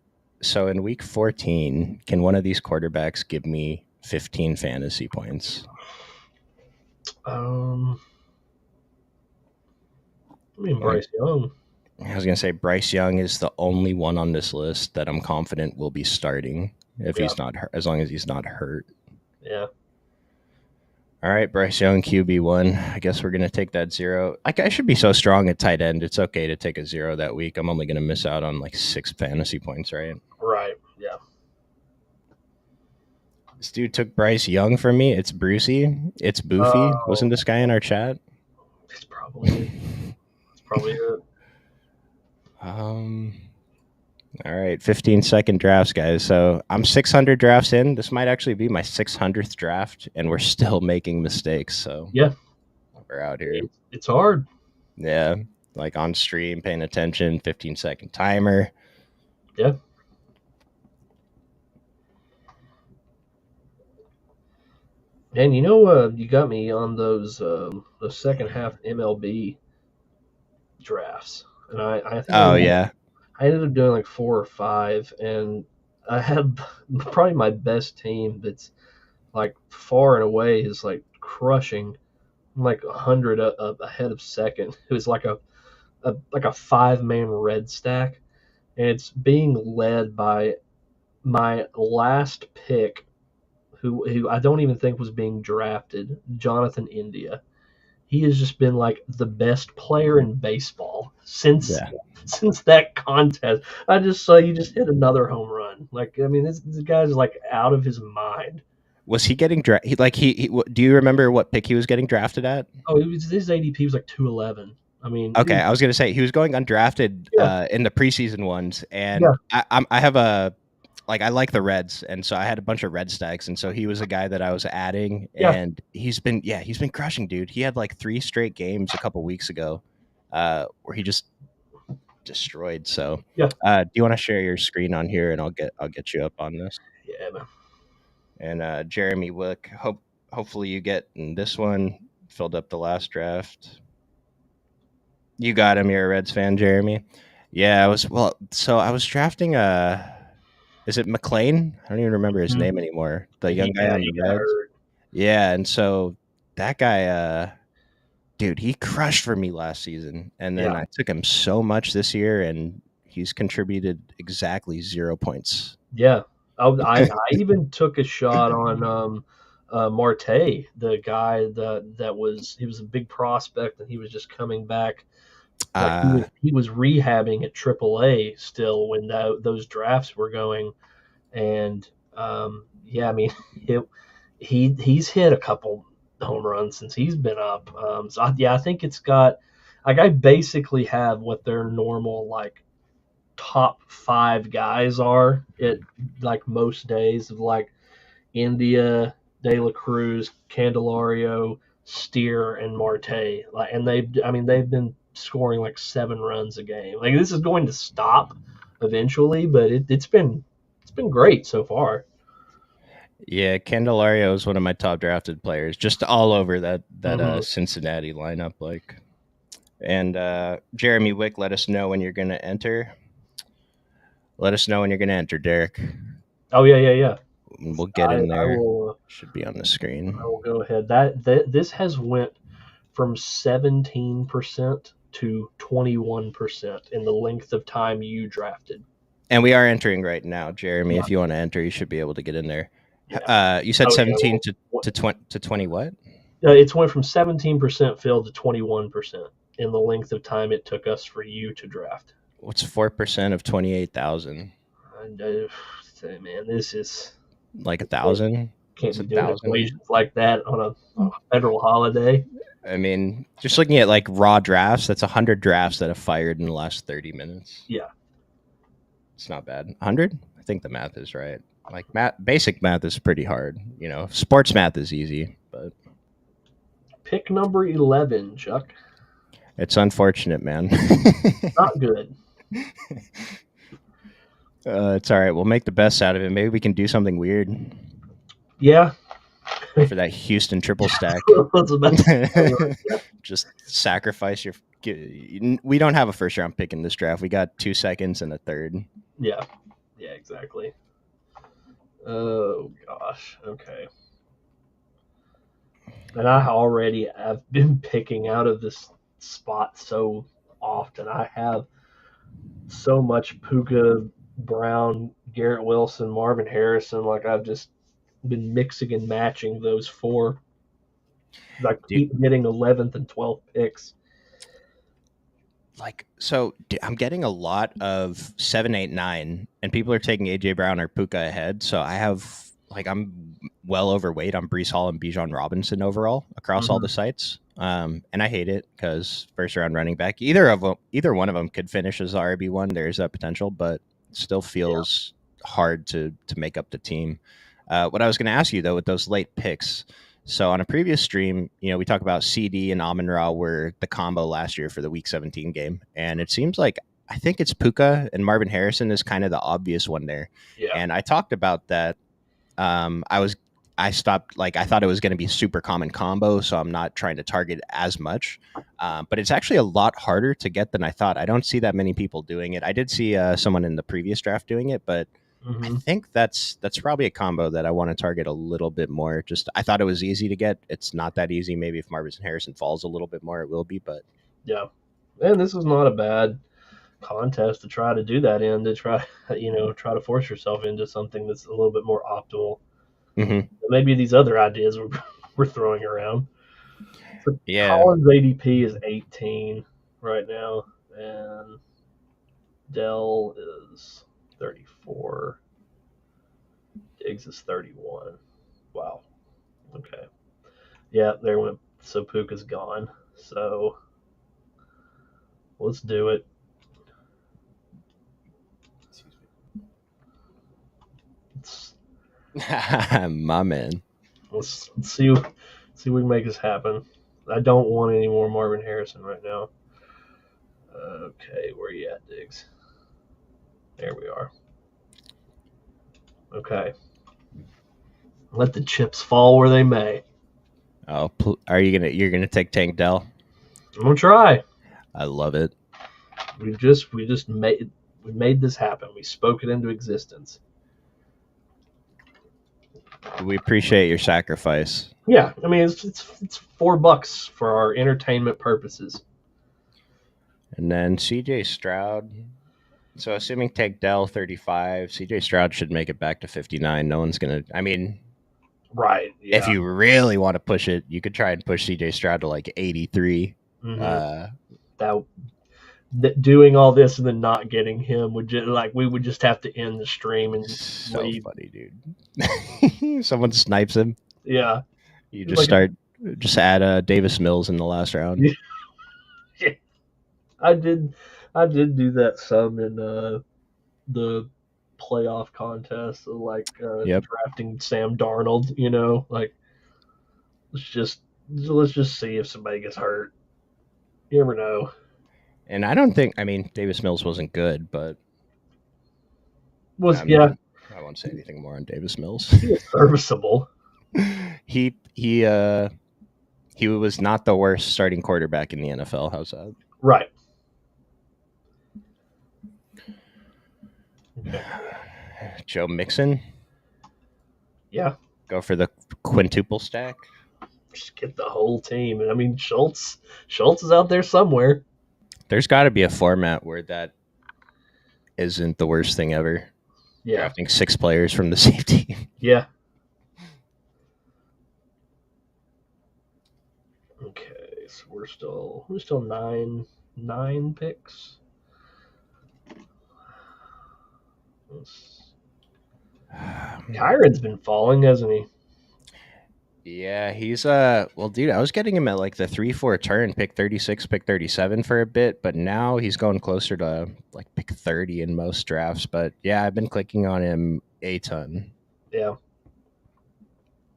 so in week 14, can one of these quarterbacks give me 15 fantasy points? Um, I mean Like Bryce Young. I was gonna say, Bryce Young is the only one on this list that I'm confident will be starting if Yeah. he's not hurt, as long as he's not hurt. Yeah. All right, Bryce Young, QB1. I guess we're going to take that zero. Like, I should be so strong at tight end. It's okay to take a zero that week. I'm only going to miss out on like 6 fantasy points, right? Right. Yeah. This dude took Bryce Young from me. It's Brucey. It's Boofy. Wasn't Oh, this guy in our chat? it's probably it. It's probably it. um. All right, 15-second drafts, guys. So I'm 600 drafts in. This might actually be my 600th draft, and we're still making mistakes. So Yeah, we're out here. it's hard. Yeah, like on stream, paying attention. 15-second timer. Yeah. And you got me on those second half MLB drafts, and I think Oh yeah, I ended up doing like four or five, and I had probably my best team that's like far and away is like crushing. I'm like 100 ahead of second. It was like a 5-man red stack, and it's being led by my last pick, who I don't even think was being drafted, Jonathan India. He has just been like the best player in baseball since yeah. since that contest. I just saw you just hit another home run. Like I mean, this guy's like out of his mind. Was he getting drafted? Like do you remember what pick he was getting drafted at? Oh, his ADP was like 211. I mean, Okay, I was gonna say he was going undrafted yeah, in the preseason ones, yeah, and I have a like I like the Reds, and so I had a bunch of Red stacks, and so he was a guy that I was adding, yeah, and he's been crushing, dude. He had like 3 straight games a couple weeks ago, where he just destroyed. So, yeah, do you want to share your screen on here, and I'll get you up on this. yeah, man. And Jeremy Wick, hopefully you get in this one. Filled up the last draft. You got him. You're a Reds fan, Jeremy. Yeah, I was. Well, so I was drafting. Is it McLean? I don't even remember his Mhm. name anymore. The young guy Yeah, on he the got Reds. hurt. Yeah, and so that guy, dude, he crushed for me last season, and then Yeah, I took him so much this year, and he's contributed exactly 0 points. yeah. I even took a shot on Marte, the guy that was he was a big prospect and he was just coming back. Like uh, he was rehabbing at AAA still when those drafts were going, and yeah, I mean, it, he's hit a couple home runs since he's been up. Yeah, I think it's got like I basically have what their normal like top five guys are at like most days of like India, De La Cruz, Candelario, Steer, and Marte. Like, and they've been scoring like 7 runs a game. Like this is going to stop eventually, but it's been great so far. yeah, Candelario is one of my top drafted players, just all over that Hmm. Cincinnati lineup. Like, and Jeremy Wick, let us know when you're going to enter. Let us know when you're going to enter, Derek. Oh yeah, yeah, yeah. We'll get I, in I there. will. Should be on the I screen. will go ahead. This has went from 17% to 21% in the length of time you drafted. And we are entering right now, Jeremy. Yeah, If you want to enter, you should be able to get in there. yeah. You said Oh yeah. 17 Well, to 20 what? it's went from 17% filled to 21% in the length of time it took us for you to draft. What's 4% of 28,000? And say, man, this is Like a can't, thousand? can't It's be a doing thousand. equations like that on a federal holiday. I mean, just looking at like raw drafts, that's 100 drafts that have fired in the last 30 minutes. Yeah, It's not bad. 100? I think the math is right. Like basic math is pretty hard. Sports math is easy, but pick number 11, Chuck. it's unfortunate, man. Not good. It's all right. We'll make the best out of it. Maybe we can do something weird. Yeah, Go for that Houston triple stack. that's about to say. Just sacrifice your. We don't have a first round pick in this draft. We got 2 seconds and a third. Yeah, yeah, exactly. Oh gosh. Okay. And I've been picking out of this spot so often. I have so much Puka, Brown, Garrett Wilson, Marvin Harrison. Like I've just been mixing and matching those four. I Dude, keep getting 11th and 12th picks. I'm getting a lot of 7, 8, 9, and people are taking AJ Brown or Puka ahead. So I have I'm well overweight on Brees Hall and Bijan Robinson overall across all the Hmm. sites. And I hate it because first round running back, either one of them could finish as the RB1. There's that potential, but it still Yeah. feels hard to make up the team. What I was going to ask you though, with those late picks. So on a previous stream, we talk about CD and Amon Ra were the combo last year for the Week 17 game, and it seems like I think it's Puka and Marvin Harrison is kind of the obvious one there. Yeah. And I talked about that. I was I stopped, like, I thought it was going to be super common combo, so I'm not trying to target as much. But it's actually a lot harder to get than I thought. I don't see that many people doing it. I did see someone in the previous draft doing it, but I Hmm. think that's probably a combo that I want to target a little bit more. Just I thought it was easy to get. It's not that easy. Maybe if Marvin Harrison falls a little bit more, it will be. But Yeah. And this is not a bad contest to try to do that in, to try, try to force yourself into something that's a little bit more optimal. mhm. Maybe these other ideas we're throwing around. So Yeah, Collins ADP is 18 right now, and Dell is 34. Diggs is 31. Wow. Okay. Yeah, there went. So Puka's gone. So let's do it. Let's my man. let's see if we can make this happen. I don't want any more Marvin Harrison right now. Okay, where you at, Diggs? There we are. Okay. Let the chips fall where they may. Oh, you're gonna take Tank Dell? I'm gonna try. I love it. We made this happen. We spoke it into existence. We appreciate your sacrifice. Yeah, I mean it's $4 for our entertainment purposes. And then CJ Stroud. So assuming take Dell 35, CJ Stroud should make it back to 59. No one's going to, I mean, Right. if Yeah. you really want to push it, you could try and push CJ Stroud to like 83. Hmm. Uh, That doing all this and then not getting him would just like we would just have to end the stream and so leave. funny, dude. Someone snipes him. Yeah. You just Like just add Davis Mills in the last round. yeah, I did do that some in the playoff contest, so like Yep. drafting Sam Darnold. Like let's just see if somebody gets hurt. You never know. And I mean, Davis Mills wasn't good, but Was I'm yeah, not, I won't say anything more on Davis Mills. he was serviceable. he, he, uh, he was not the worst starting quarterback in the NFL. How's that? Right. Okay. Joe Mixon, Yeah. go for the quintuple stack. Just get the whole team. And I mean Schultz is out there somewhere. There's got to be a format where that isn't the worst thing ever. Yeah. Drafting 6 players from the same team. Yeah. Okay, so we're still nine picks. Kyron's been falling, hasn't he? Yeah, he's well, dude, I was getting him at like the 3-4 turn, pick 36, pick 37 for a bit, but now he's going closer to like pick 30 in most drafts. But yeah, I've been clicking on him a ton. Yeah.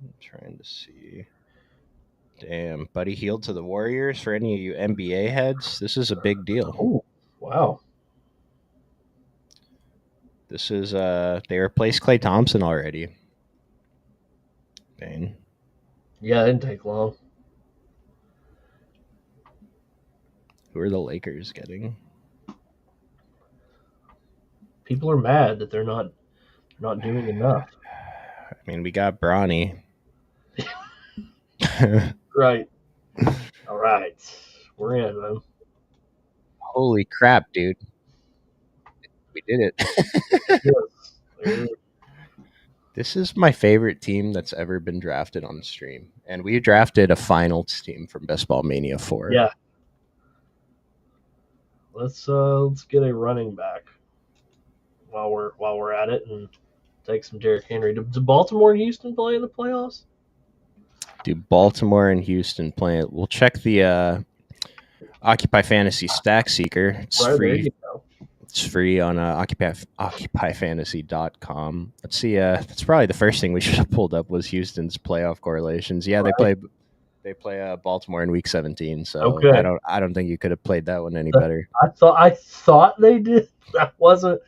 I'm trying to see. Damn, Buddy Hield to the Warriors for any of you NBA heads. This is a big deal. Oh, wow. This is they replaced Klay Thompson already. Dang. Yeah, it didn't take long. Who are the Lakers getting? People are mad that they're not doing enough. I mean, we got Bronny. Right. All right. We're in, man. Holy crap, dude. We did it. Yes. This is my favorite team that's ever been drafted on the stream. And we drafted a finals team from Best Ball Mania 4. Yeah. Let's get a running back while we're at it, and take some Derrick Henry. Do Baltimore and Houston play in the playoffs? Do Baltimore and Houston play it? We'll check the Occupy Fantasy Stack Seeker. It's Right there free. you go. It's free on occupyfantasy.com. Let's see. That's probably the first thing we should have pulled up was Houston's playoff correlations. Yeah, Right. they play Baltimore in Week 17. So Okay. I don't think you could have played that one any better. I thought they did. I wasn't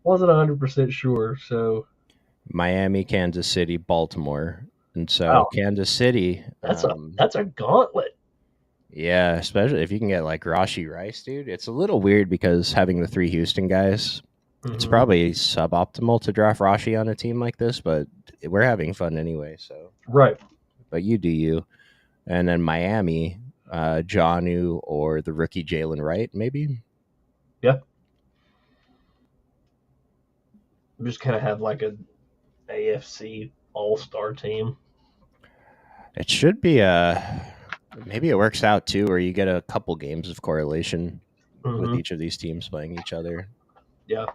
100% sure. So Miami, Kansas City, Baltimore, and so wow, Kansas City. that's a gauntlet. Yeah, especially if you can get like Rashi Rice, dude. It's a little weird because having the three Houston guys, it's Hmm. probably suboptimal to draft Rashi on a team like this, but we're having fun anyway. So, Right. but you do you. And then Miami, Janu or the rookie Jalen Wright, maybe. Yeah. Just kind of have like a AFC All Star team. It should be maybe it works out too, where you get a couple games of correlation with Hmm. each of these teams playing each other. Yeah.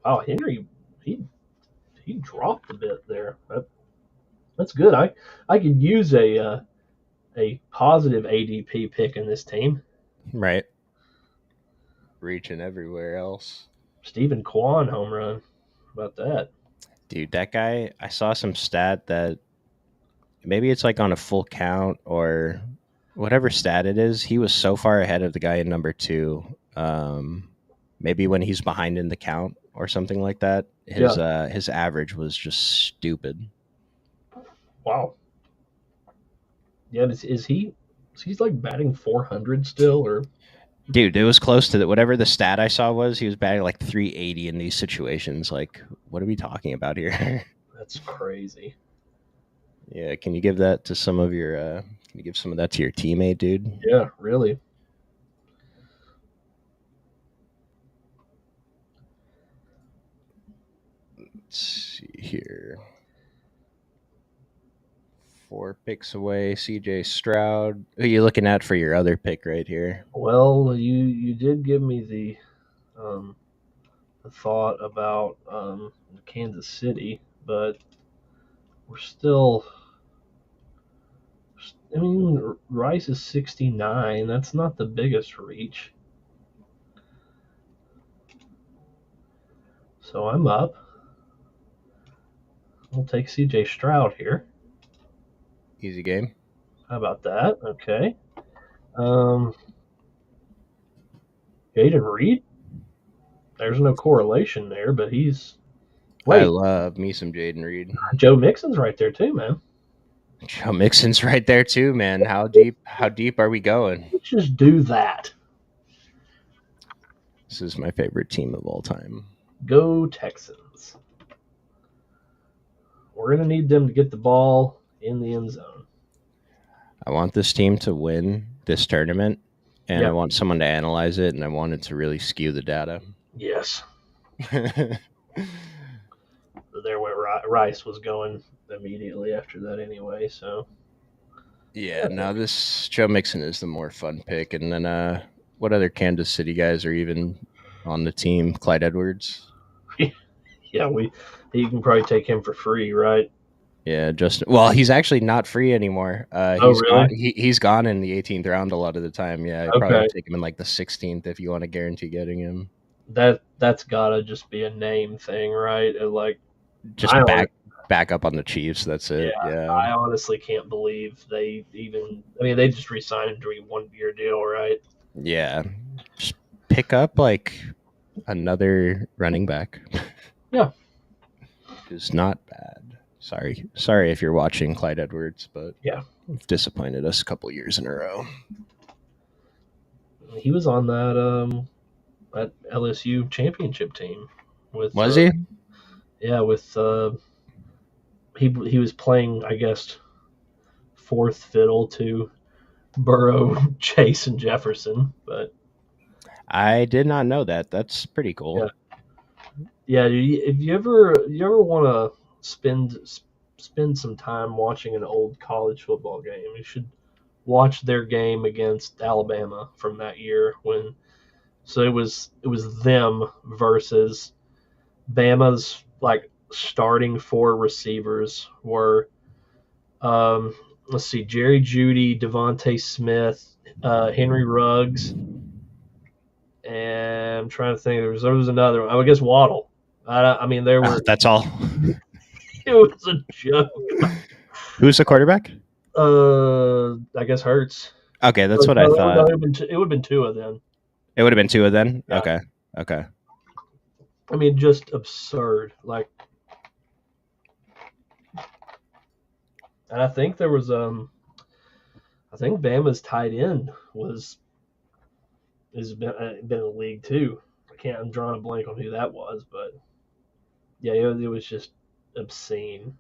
Oh, Henry, he he dropped a bit there. That's good. I could use a positive ADP pick in this team. Right. Reaching everywhere else. Stephen Kwan home run. How about that? Dude, that guy, I saw some stat that maybe it's like on a full count or whatever stat it is. He was so far ahead of the guy in number two. Maybe when he's behind in the count or something like that, Yeah. his average was just stupid. Wow. Yeah. Is he? He's like batting 400 still, or Dude, it was close to that. Whatever the stat I saw was, he was batting like 380 in these situations. Like, what are we talking about here? that's crazy. Yeah, can you give that to some of your? Can you give some of that to your teammate, dude? Yeah, really. Let's see here. 4 picks away, CJ Stroud. Who are you looking at for your other pick right here? Well, you did give me the thought about Kansas City, but we're still. I mean, Rice is 69. That's not the biggest reach. So I'm up. We'll take CJ Stroud here. Easy game. How about that? Okay. Um, Jaden Reed. There's no correlation there, but he's. I Wait, love me some Jaden Reed. Joe Mixon's right there too, man. Joe Mixon's right there too, man. How deep? How deep are we going? Let's just do that. This is my favorite team of all time. Go Texans. We're gonna need them to get the ball in the end zone. I want this team to win this tournament, and I Yeah. want someone to analyze it, and I want it to really skew the data. Yes. There where Rice was going immediately after that anyway. So Yeah, no, this Joe Mixon is the more fun pick, and then what other Kansas City guys are even on the team? Clyde Edwards. yeah, you can probably take him for free, right? Yeah, Justin. Well, he's actually not free anymore. Oh, He's gone. really? He's gone in the 18th round a lot of the time. Yeah, you probably Okay. take him in like the 16th if you want to guarantee getting him. That's gotta just be a name thing, right? Like I Just don't. back up on the Chiefs. That's Yeah, it. Yeah, I honestly can't believe they even. I mean, they just re-signed him to a 1 year deal, right? yeah. Just pick up like another running back. Yeah. Who's not bad. Sorry if you're watching Clyde Edwards, but Yeah. you've disappointed us a couple years in a row. He was on that LSU championship team with Was he? yeah with he was playing, I guess, fourth fiddle to Burrow, Chase, and Jefferson. But I did not know that. That's pretty cool. yeah, yeah. If you ever want to spend some time watching an old college football game, you should watch their game against Alabama from that year when So it was them versus Bama's like starting four receivers were let's see, Jerry Judy, Devontae Smith, Henry Ruggs, and I'm trying to think. There was another one. I guess Waddle. I mean, there were. That's all. It was a joke. Who's the quarterback? I guess Hurts. Okay, that's No, what I it would thought. have been it would have been Tua then. It would have been two of them. Yeah. Okay. I mean, just absurd. Like, and I think there was I think Bama's tight end has been in the league too. I'm drawing a blank on who that was, but yeah, it was just obscene.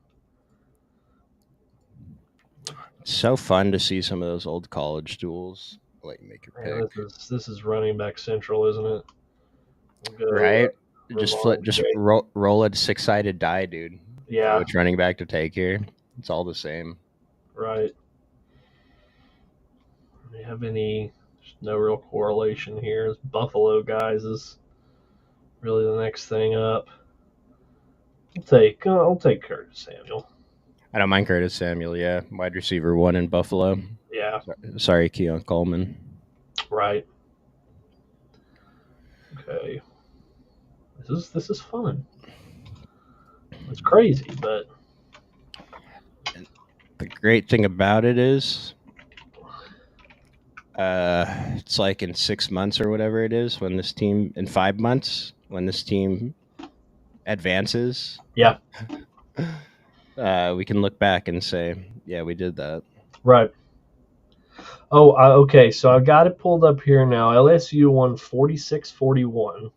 So fun to see some of those old college duels. Like make your Man, pick. this is running back central, isn't it? We'll go Right? Just flip, Ramon just J. roll a 6-sided die, dude. For Yeah, which running back to take here? It's all the same. right. Do you have any? There's no real correlation here. This Buffalo guys is really the next thing up. I'll take Curtis Samuel. I don't mind Curtis Samuel. Yeah, wide receiver 1 in Buffalo. Yeah, Sorry, Keon Coleman. right. Okay. This is fun. It's crazy, but The great thing about it is, it's like in 6 months or whatever it is when this team in 5 months when this team advances. yeah, We can look back and say, yeah, we did that. right. Oh, okay. So I've got it pulled up here now. LSU won 46-41.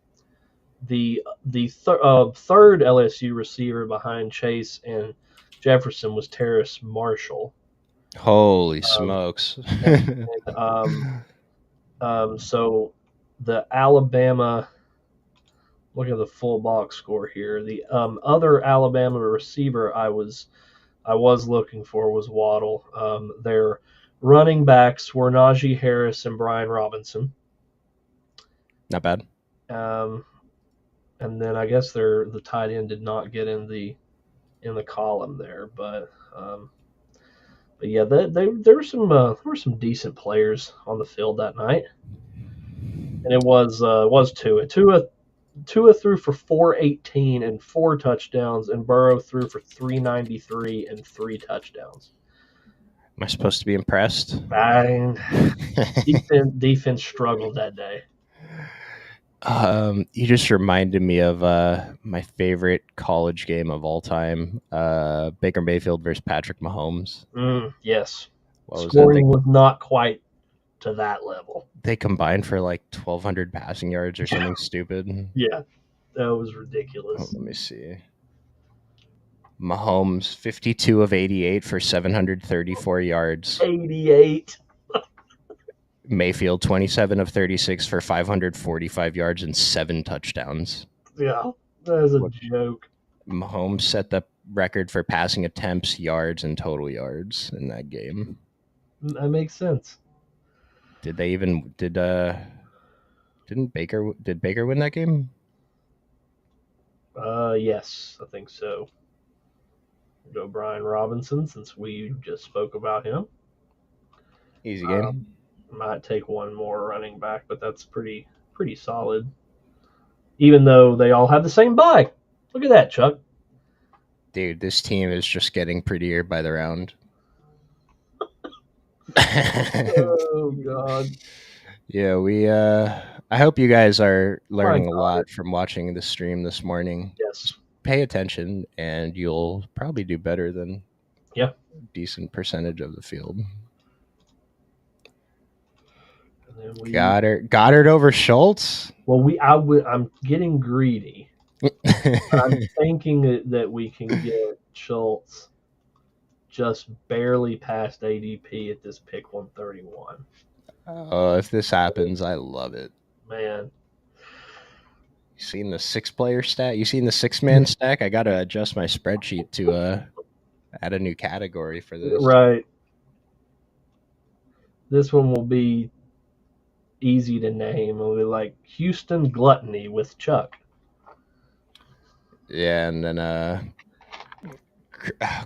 The third LSU receiver behind Chase and Jefferson was Terrace Marshall. Holy Um, smokes! and so the Alabama, look at the full box score here. The other Alabama receiver I was looking for was Waddle. Their running backs were Najee Harris and Brian Robinson. Not bad. Um, and then I guess the tight end did not get in the column there, but yeah, there were some decent players on the field that night, and it was Tua. Tua threw for 418 and 4 touchdowns, and Burrow threw for 393 and 3 touchdowns. Am I supposed to be impressed? And defense struggled that day. You just reminded me of my favorite college game of all time, Baker Mayfield versus Patrick Mahomes. Yes, What was that? scoring was not quite to that level. They combined for like 1,200 passing yards or something stupid. Yeah, that was Oh, ridiculous. let me see. Mahomes, 52 of 88 for 734 yards. 88. Mayfield, 27 of 36 for 545 yards and 7 touchdowns. Yeah, that is a joke. Mahomes set the record for passing attempts, yards, and total yards in that game. That makes sense. Did Baker win that game? Yes, I think so. Go Brian Robinson, since we just spoke about him. Easy game. Might take one more running back, but that's pretty solid. Even though they all have the same bye. Look at that, Chuck. Dude, this team is just getting prettier by the round. Oh God. Yeah, I hope you guys are learning My a lot from watching the stream this morning. Yes. Pay attention and you'll probably do better than Yeah. a decent percentage of the field. And then Goddard over Schultz. Well, I'm getting greedy. I'm thinking that we can get Schultz just barely past ADP at this pick 131. Oh, if this happens, I love it. Man. You seen the 6-player stack? You seen the 6-man stack? I gotta adjust my spreadsheet to add a new category for this. Right. This one will be easy to name. It'll be like Houston Gluttony with Chuck. Yeah, and then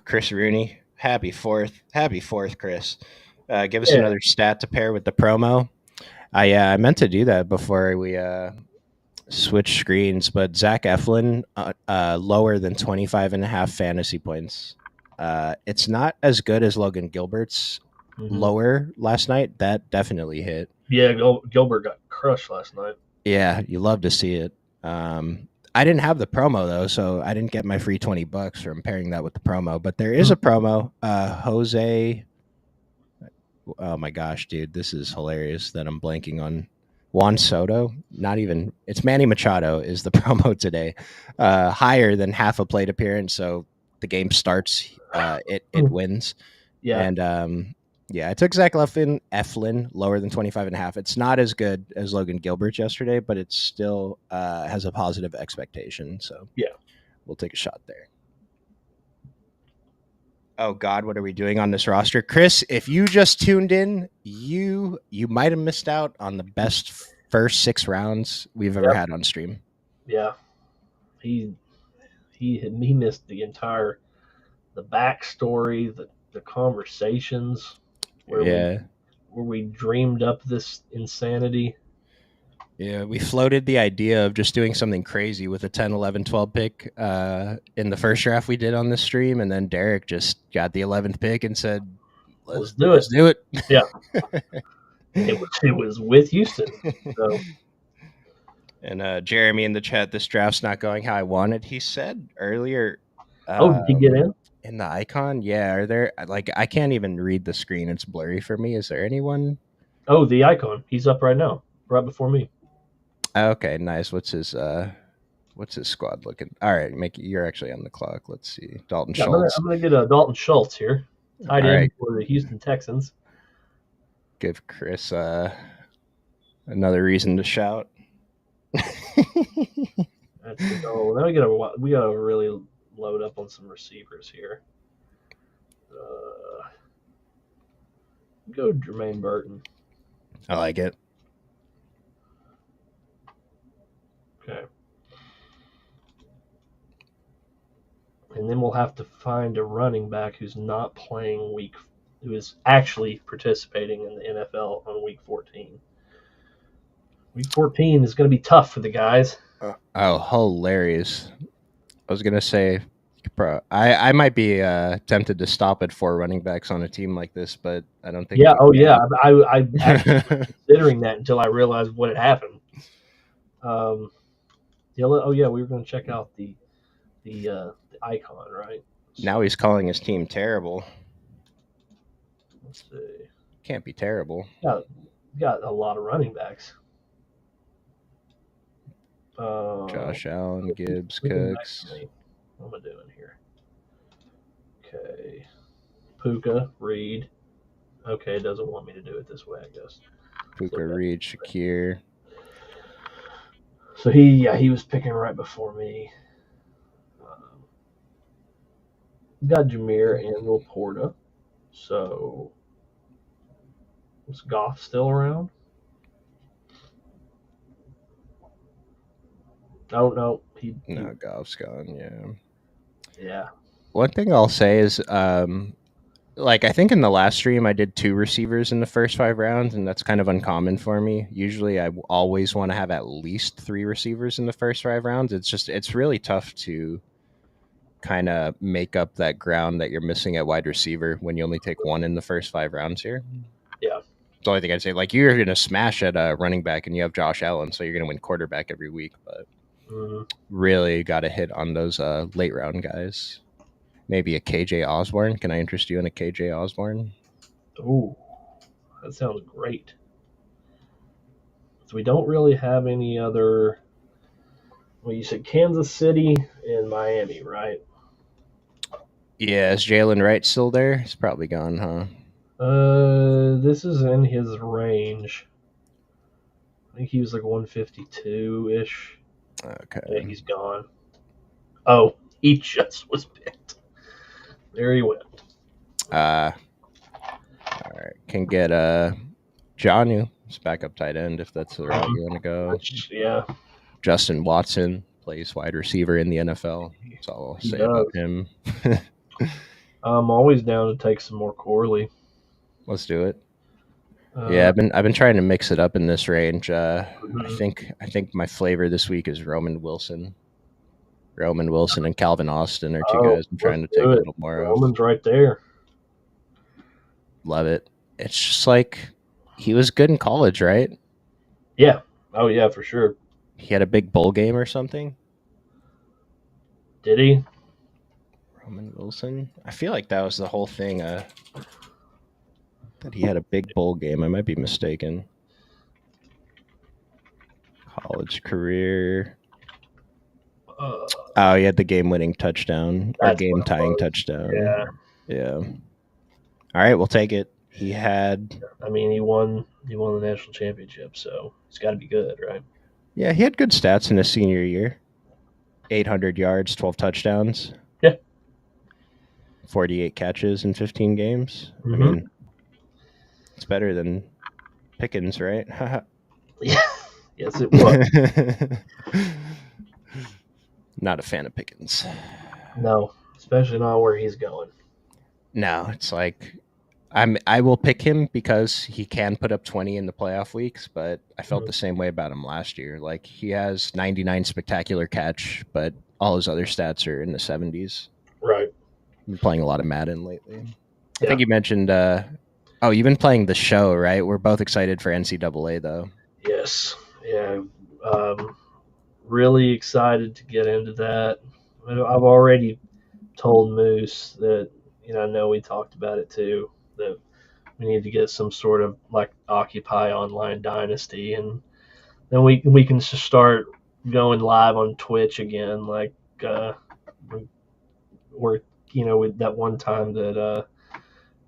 Chris Rooney. Happy fourth, Chris. Give us Yeah. another stat to pair with the promo. I meant to do that before we switch screens, but Zach Eflin lower than 25 and a half fantasy points. It's not as good as Logan Gilbert's Hmm. lower last night. That definitely hit. Yeah, Gilbert got crushed last night. Yeah, you love to see it. I didn't have the promo though, so I didn't get my free $20 from pairing that with the promo. But there is a promo. Jose, oh my gosh, dude, this is hilarious that I'm blanking on Juan Soto. Not even it's Manny Machado is the promo today. Higher than half a plate appearance, so the game starts. It wins, Yeah. and yeah, I took Zach Eflin lower than 25 and a half. It's not as good as Logan Gilbert yesterday, but it still has a positive expectation. So Yeah. we'll take a shot there. Oh God, what are we doing on this roster, Chris? If you just tuned in, you might have missed out on the best first 6 rounds we've ever Yep. had on stream. Yeah. He he missed the backstory, the conversations where we Yeah, dreamed up this insanity. yeah, we floated the idea of just doing something crazy with a 10, 11, 12 pick in the first draft we did on this stream, and then Derek just got the 11th pick and said, Let's "Let's do it. let's do it." Yeah. It was with Houston. So And Jeremy in the chat, this draft's not going how I wanted. He said earlier, did he get in? in the icon, yeah. Are there like I can't even read the screen; it's blurry for me. Is there anyone? Oh, the icon. He's up right now, right before me. Okay, nice. What's his squad looking? All right, make you're actually on the clock. Let's see, Dalton Yeah, Schultz. I'm gonna get a Dalton Schultz here, tight All end right, for the Houston Texans. give Chris another reason to shout. That's the goal. Now we gotta really load up on some receivers here. Uh, go Jermaine Burton. I like it. Okay. And then we'll have to find a running back who's not playing who is actually participating in the NFL on week 14. Week 14 is going to be tough for the guys. Oh, hilarious! I was gonna say, bro, I might be tempted to stop at 4 running backs on a team like this, but I don't think Yeah. you Oh, yeah. can. I actually was considering that until I realized what had happened. Oh yeah, we were going to check out the icon, right? Now So he's calling his team terrible. let's see. Can't be terrible. Got a lot of running backs. Josh Allen, Gibbs, Clicking back to Cooks. me. What am I doing here? Okay. Puka, Reed. Okay, it doesn't want me to do it this way, I guess. Puka Reed, Shakir. So he was picking right before me. Got Jameer and Laporta. So is Goff still around? Oh no, No, Goff's gone. yeah. One thing I'll say is, like I think in the last stream I did 2 receivers in the first 5 rounds, and that's kind of uncommon for me. Usually, I always want to have at least 3 receivers in the first 5 rounds. It's really tough to kind of make up that ground that you're missing at wide receiver when you only take one in the first 5 rounds here. Yeah. It's the only thing I'd say. Like you're going to smash at a running back, and you have Josh Allen, so you're going to win quarterback every week. But really got to hit on those late round guys. Maybe a KJ Osborne. Can I interest you in a KJ Osborne? Ooh, that sounds great. So we don't really have any other. Well, you said Kansas City and Miami, right? Yeah, is Jalen Wright still there? He's probably gone, huh? This is in his range. I think he was like 152 ish. Okay. Yeah, he's gone. Oh, he just was picked. There he went. All right. Can get Johnu. His backup tight end, if that's the route you want to go. Yeah, Justin Watson plays wide receiver in the NFL. That's all I'll he say about does. him. I'm always down to take some more Corley. Let's do it. Yeah, Uh, I've been trying to mix it up in this range. I mhm. think my flavor this week is Roman Wilson. Roman Wilson and Calvin Austin are two Oh, guys I'm let's trying to take do a it. little more of. Roman's right there. Love it. It's just like he was good in college, right? Yeah. Oh yeah, for sure. He had a big bowl game or something. Did he? Roman Wilson. I feel like that was the whole thing. That he had a big bowl game. I might be mistaken. College career. Uh, Oh, he had the game-winning touchdown or that's what it game-tying was. touchdown. Yeah. Yeah. All right, we'll take it. He had I mean, he won. He won the national championship, so it's got to be good, right? yeah, he had good stats in his senior year. 800 yards, 12 touchdowns. Yeah. 48 catches in 15 games. I Mm-hmm. mean, it's better than Pickens, right? Yeah. Yes, it was. Not a fan of Pickens. No, especially not where he's going. No, it's like I will pick him because he can put up 20 in the playoff weeks, but I felt the same way about him last year. Like he has 99 spectacular catch, but all his other stats are in the 70s. Right. I've been playing a lot of Madden lately. I Yeah. think you mentioned oh, you've been playing the show, right? We're both excited for NCAA though. Yes. Yeah. Um, really excited to get into that. I've already told Moose that I know we talked about it too, that we need to get some sort of like Occupy Online Dynasty, and then we can start going live on Twitch again, like uh, or with that one time that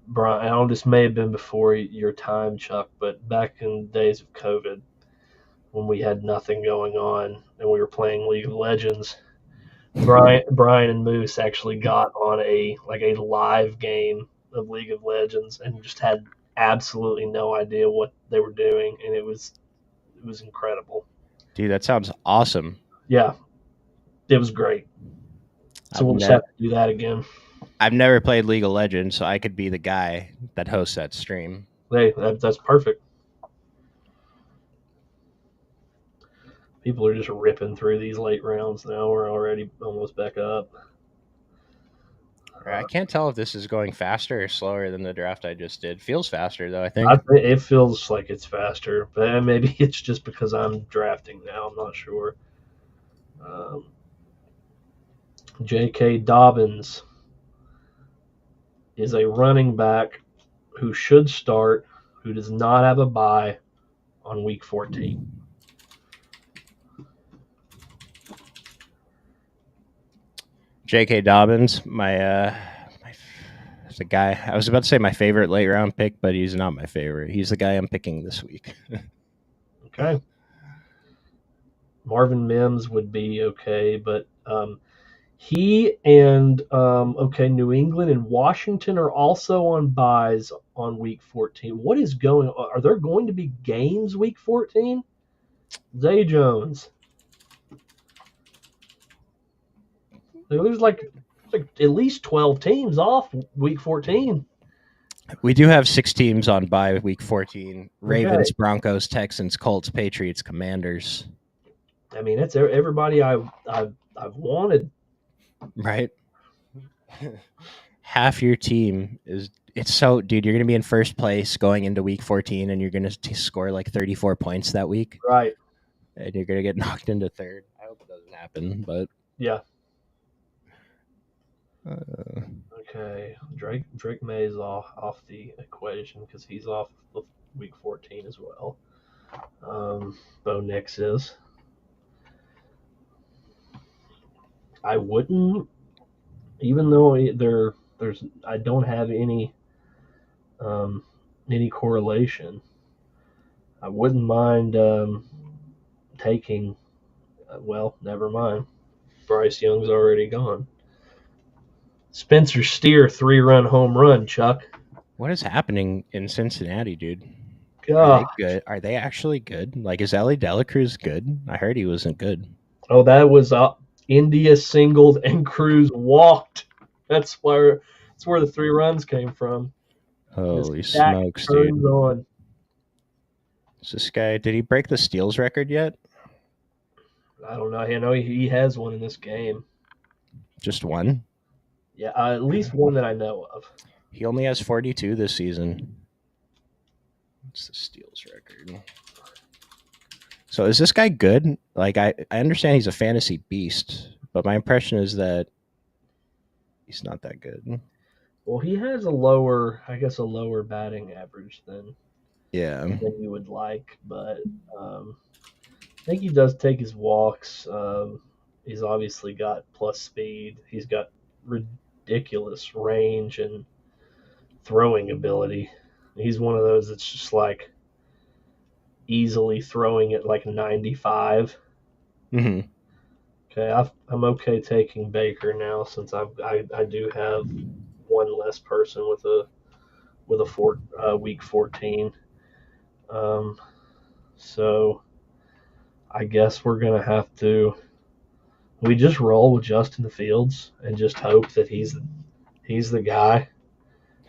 Brian. I know this may have been before your time, Chuck, but back in the days of COVID, when we had nothing going on and we were playing League of Legends, Brian and Moose actually got on a live game of League of Legends and just had absolutely no idea what they were doing, and it was incredible. Dude, that sounds awesome. Yeah, it was great. So I've we'll just never have to do that again. I've never played League of Legends, so I could be the guy that hosts that stream. Hey, that's perfect. People are just ripping through these late rounds now. We're already almost back up. I can't tell if this is going faster or slower than the draft I just did. Feels faster though, I I, think. it feels like it's faster, but maybe it's just because I'm drafting now. I'm not sure. Um, J.K. Dobbins is a running back who should start, who does not have a bye on week 14. J.K. Dobbins, the guy I was about to say my favorite late round pick, but he's not my favorite. He's the guy I'm picking this week. Okay. Marvin Mims would be okay, but he and New England and Washington are also on buys on week 14. What is going on? Are there going to be games week 14? Zay Jones. There's like at least 12 teams off week 14. We do have 6 teams on bye week 14. Ravens, Okay. Broncos, Texans, Colts, Patriots, Commanders. I mean, that's everybody I've wanted. Right? Half your team is it's so dude, you're going to be in first place going into week 14 and you're going to score like 34 points that week Right. and you're going to get knocked into third. I hope it doesn't happen, but Yeah. uh, Okay. Drake May is off the equation because he's off of week 14 as well. Bo Nix is. I wouldn't, even though there's I don't have any correlation. I wouldn't mind taking. Well, never mind. Bryce Young's already gone. Spencer Steer 3-run home run. Chuck. what is happening in Cincinnati, dude? Are they God. good? Are they actually good? Like, is Ellie Delacruz good? I heard he wasn't good. Oh, that was India singled and Cruz walked. That's where the 3 runs came from. The Holy stack smokes, turns dude! on. Is this guy? Did he break the steals record yet? I don't know. I know he has one in this game. Just one. Yeah, at least one that I know of. He only has 42 this season. What's the steals record? So is this guy good? Like I understand he's a fantasy beast, but my impression is that he's not that good. Well, he has a lower batting average Yeah. than you would like, but um, I think he does take his walks. He's obviously got plus speed. He's got ridiculous range and throwing ability. He's one of those that's just like easily throwing at like 95. Hmm. Okay, I'm okay taking Baker now since I do have one less person with a week 14. Um, so I guess we're gonna have to we just roll with Justin Fields and just hope that he's the guy.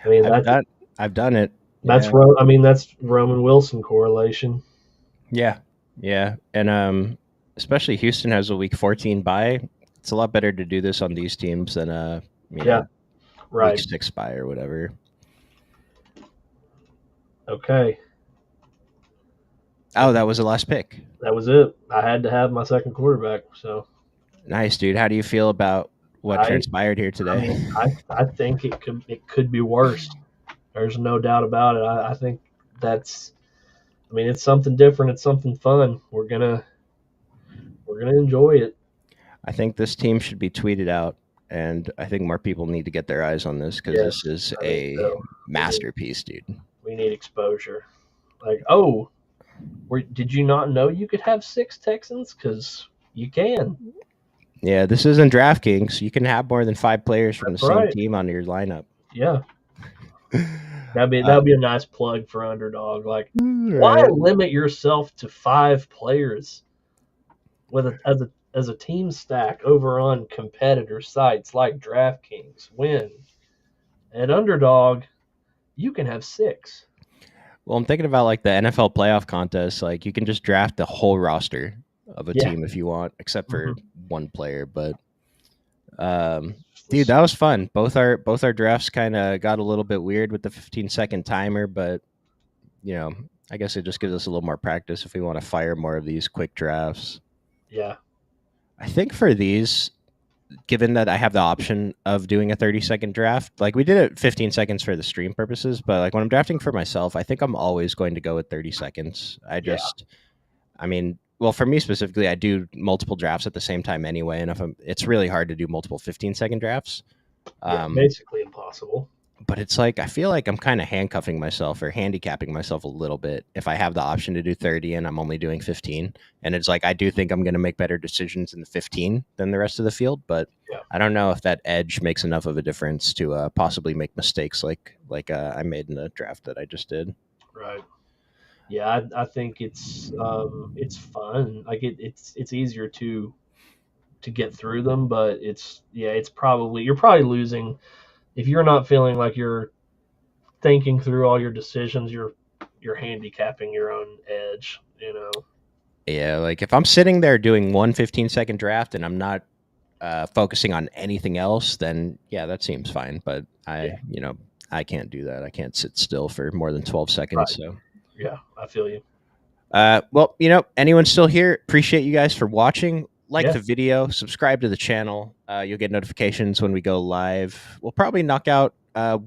I mean I've that's done I've done it. that's Yeah. Ro- I mean that's Roman Wilson correlation. Yeah. Yeah. And especially Houston has a week 14 bye. It's a lot better to do this on these teams than Yeah, week right. 6 bye or whatever. Okay, Oh, that was the last pick. that was it. I had to have my second quarterback, so Nice, dude. How do you feel about what I transpired here I today? mean I think it could be worse. There's no doubt about it. I think that's I mean it's something different. It's something fun. We're gonna enjoy it. I think this team should be tweeted out, and I think more people need to get their eyes on this because Yes, this is I think a so. We need masterpiece, dude. we need exposure. Like, oh, did you not know you could have 6 Texans? Because you can. Yeah, this isn't DraftKings. You can have more than 5 players from the That's same right. team on your lineup. Yeah, that'd be Uh, that'd be a nice plug for Underdog. Like, why right. limit yourself to 5 players as a team stack over on competitor sites like DraftKings? When at Underdog, you can have 6. Well, I'm thinking about like the NFL playoff contest. Like you can just draft the whole roster of a Yeah. team if you want, except for Mhm. one player. But dude, Just- that was fun. Both our drafts kind of got a little bit weird with the 15-second timer, but you know, I guess it just gives us a little more practice if we want to fire more of these quick drafts. Yeah. I think for these, given that I have the option of doing a 30-second draft, like we did it 15 seconds for the stream purposes, but like when I'm drafting for myself, I think I'm always going to go with 30 seconds. Yeah. I mean, well, for me specifically, I do multiple drafts at the same time anyway, and it's really hard to do multiple 15-second drafts. Yeah. Um, Basically impossible. but it's like I feel like I'm kind of handcuffing myself or handicapping myself a little bit if I have the option to do 30 and I'm only doing 15. And it's like I do think I'm going to make better decisions in the 15 than the rest of the field, but Yeah. I don't know if that edge makes enough of a difference to possibly make mistakes like I made in the draft that I just did. Right. Yeah, I think it's fun. Like it's easier to get through them, but you're probably losing if you're not feeling like you're thinking through all your decisions. You're handicapping your own edge. Yeah, like if I'm sitting there doing one 15-second draft and I'm not focusing on anything else, then yeah, that seems fine. But Yeah. I can't do that. I can't sit still for more than 12 seconds. Right. So, Yeah, I feel you. well, anyone still here? Appreciate you guys for watching. Like Yeah. the video, subscribe to the channel. You'll get notifications when we go live. We'll probably knock out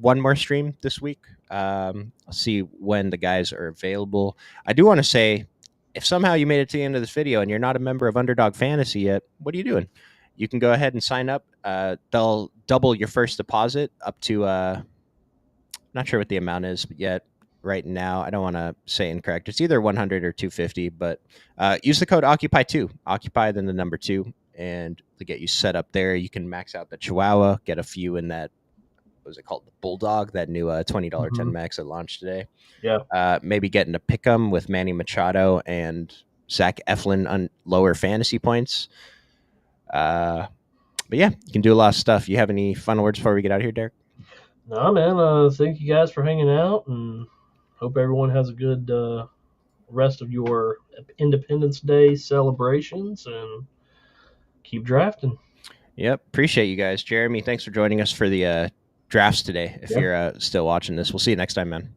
one more stream this week. I'll see when the guys are available. I do want to say, if somehow you made it to the end of this video and you're not a member of Underdog Fantasy yet, what are you doing? You can go ahead and sign up. They'll double your first deposit up to not sure what the amount is, but yet right now I don't want to say incorrect. It's either 100 or 250, but use the code Occupy2, Occupy then the number 2, and to get you set up there. You can max out the Chihuahua, get a few in that was it called? The Bulldog, that new $20 10 Hmm. max that launched today. Yeah. Maybe getting to pick 'em with Manny Machado and Zach Eflin on lower fantasy points. But yeah, you can do a lot of stuff. You have any final words before we get out of here, Derek? No, man. Thank you guys for hanging out, and hope everyone has a good rest of your Independence Day celebrations, and keep drafting. Yep. Appreciate you guys. Jeremy, thanks for joining us for the drafts today. If Yeah. you're still watching this, we'll see you next time, man.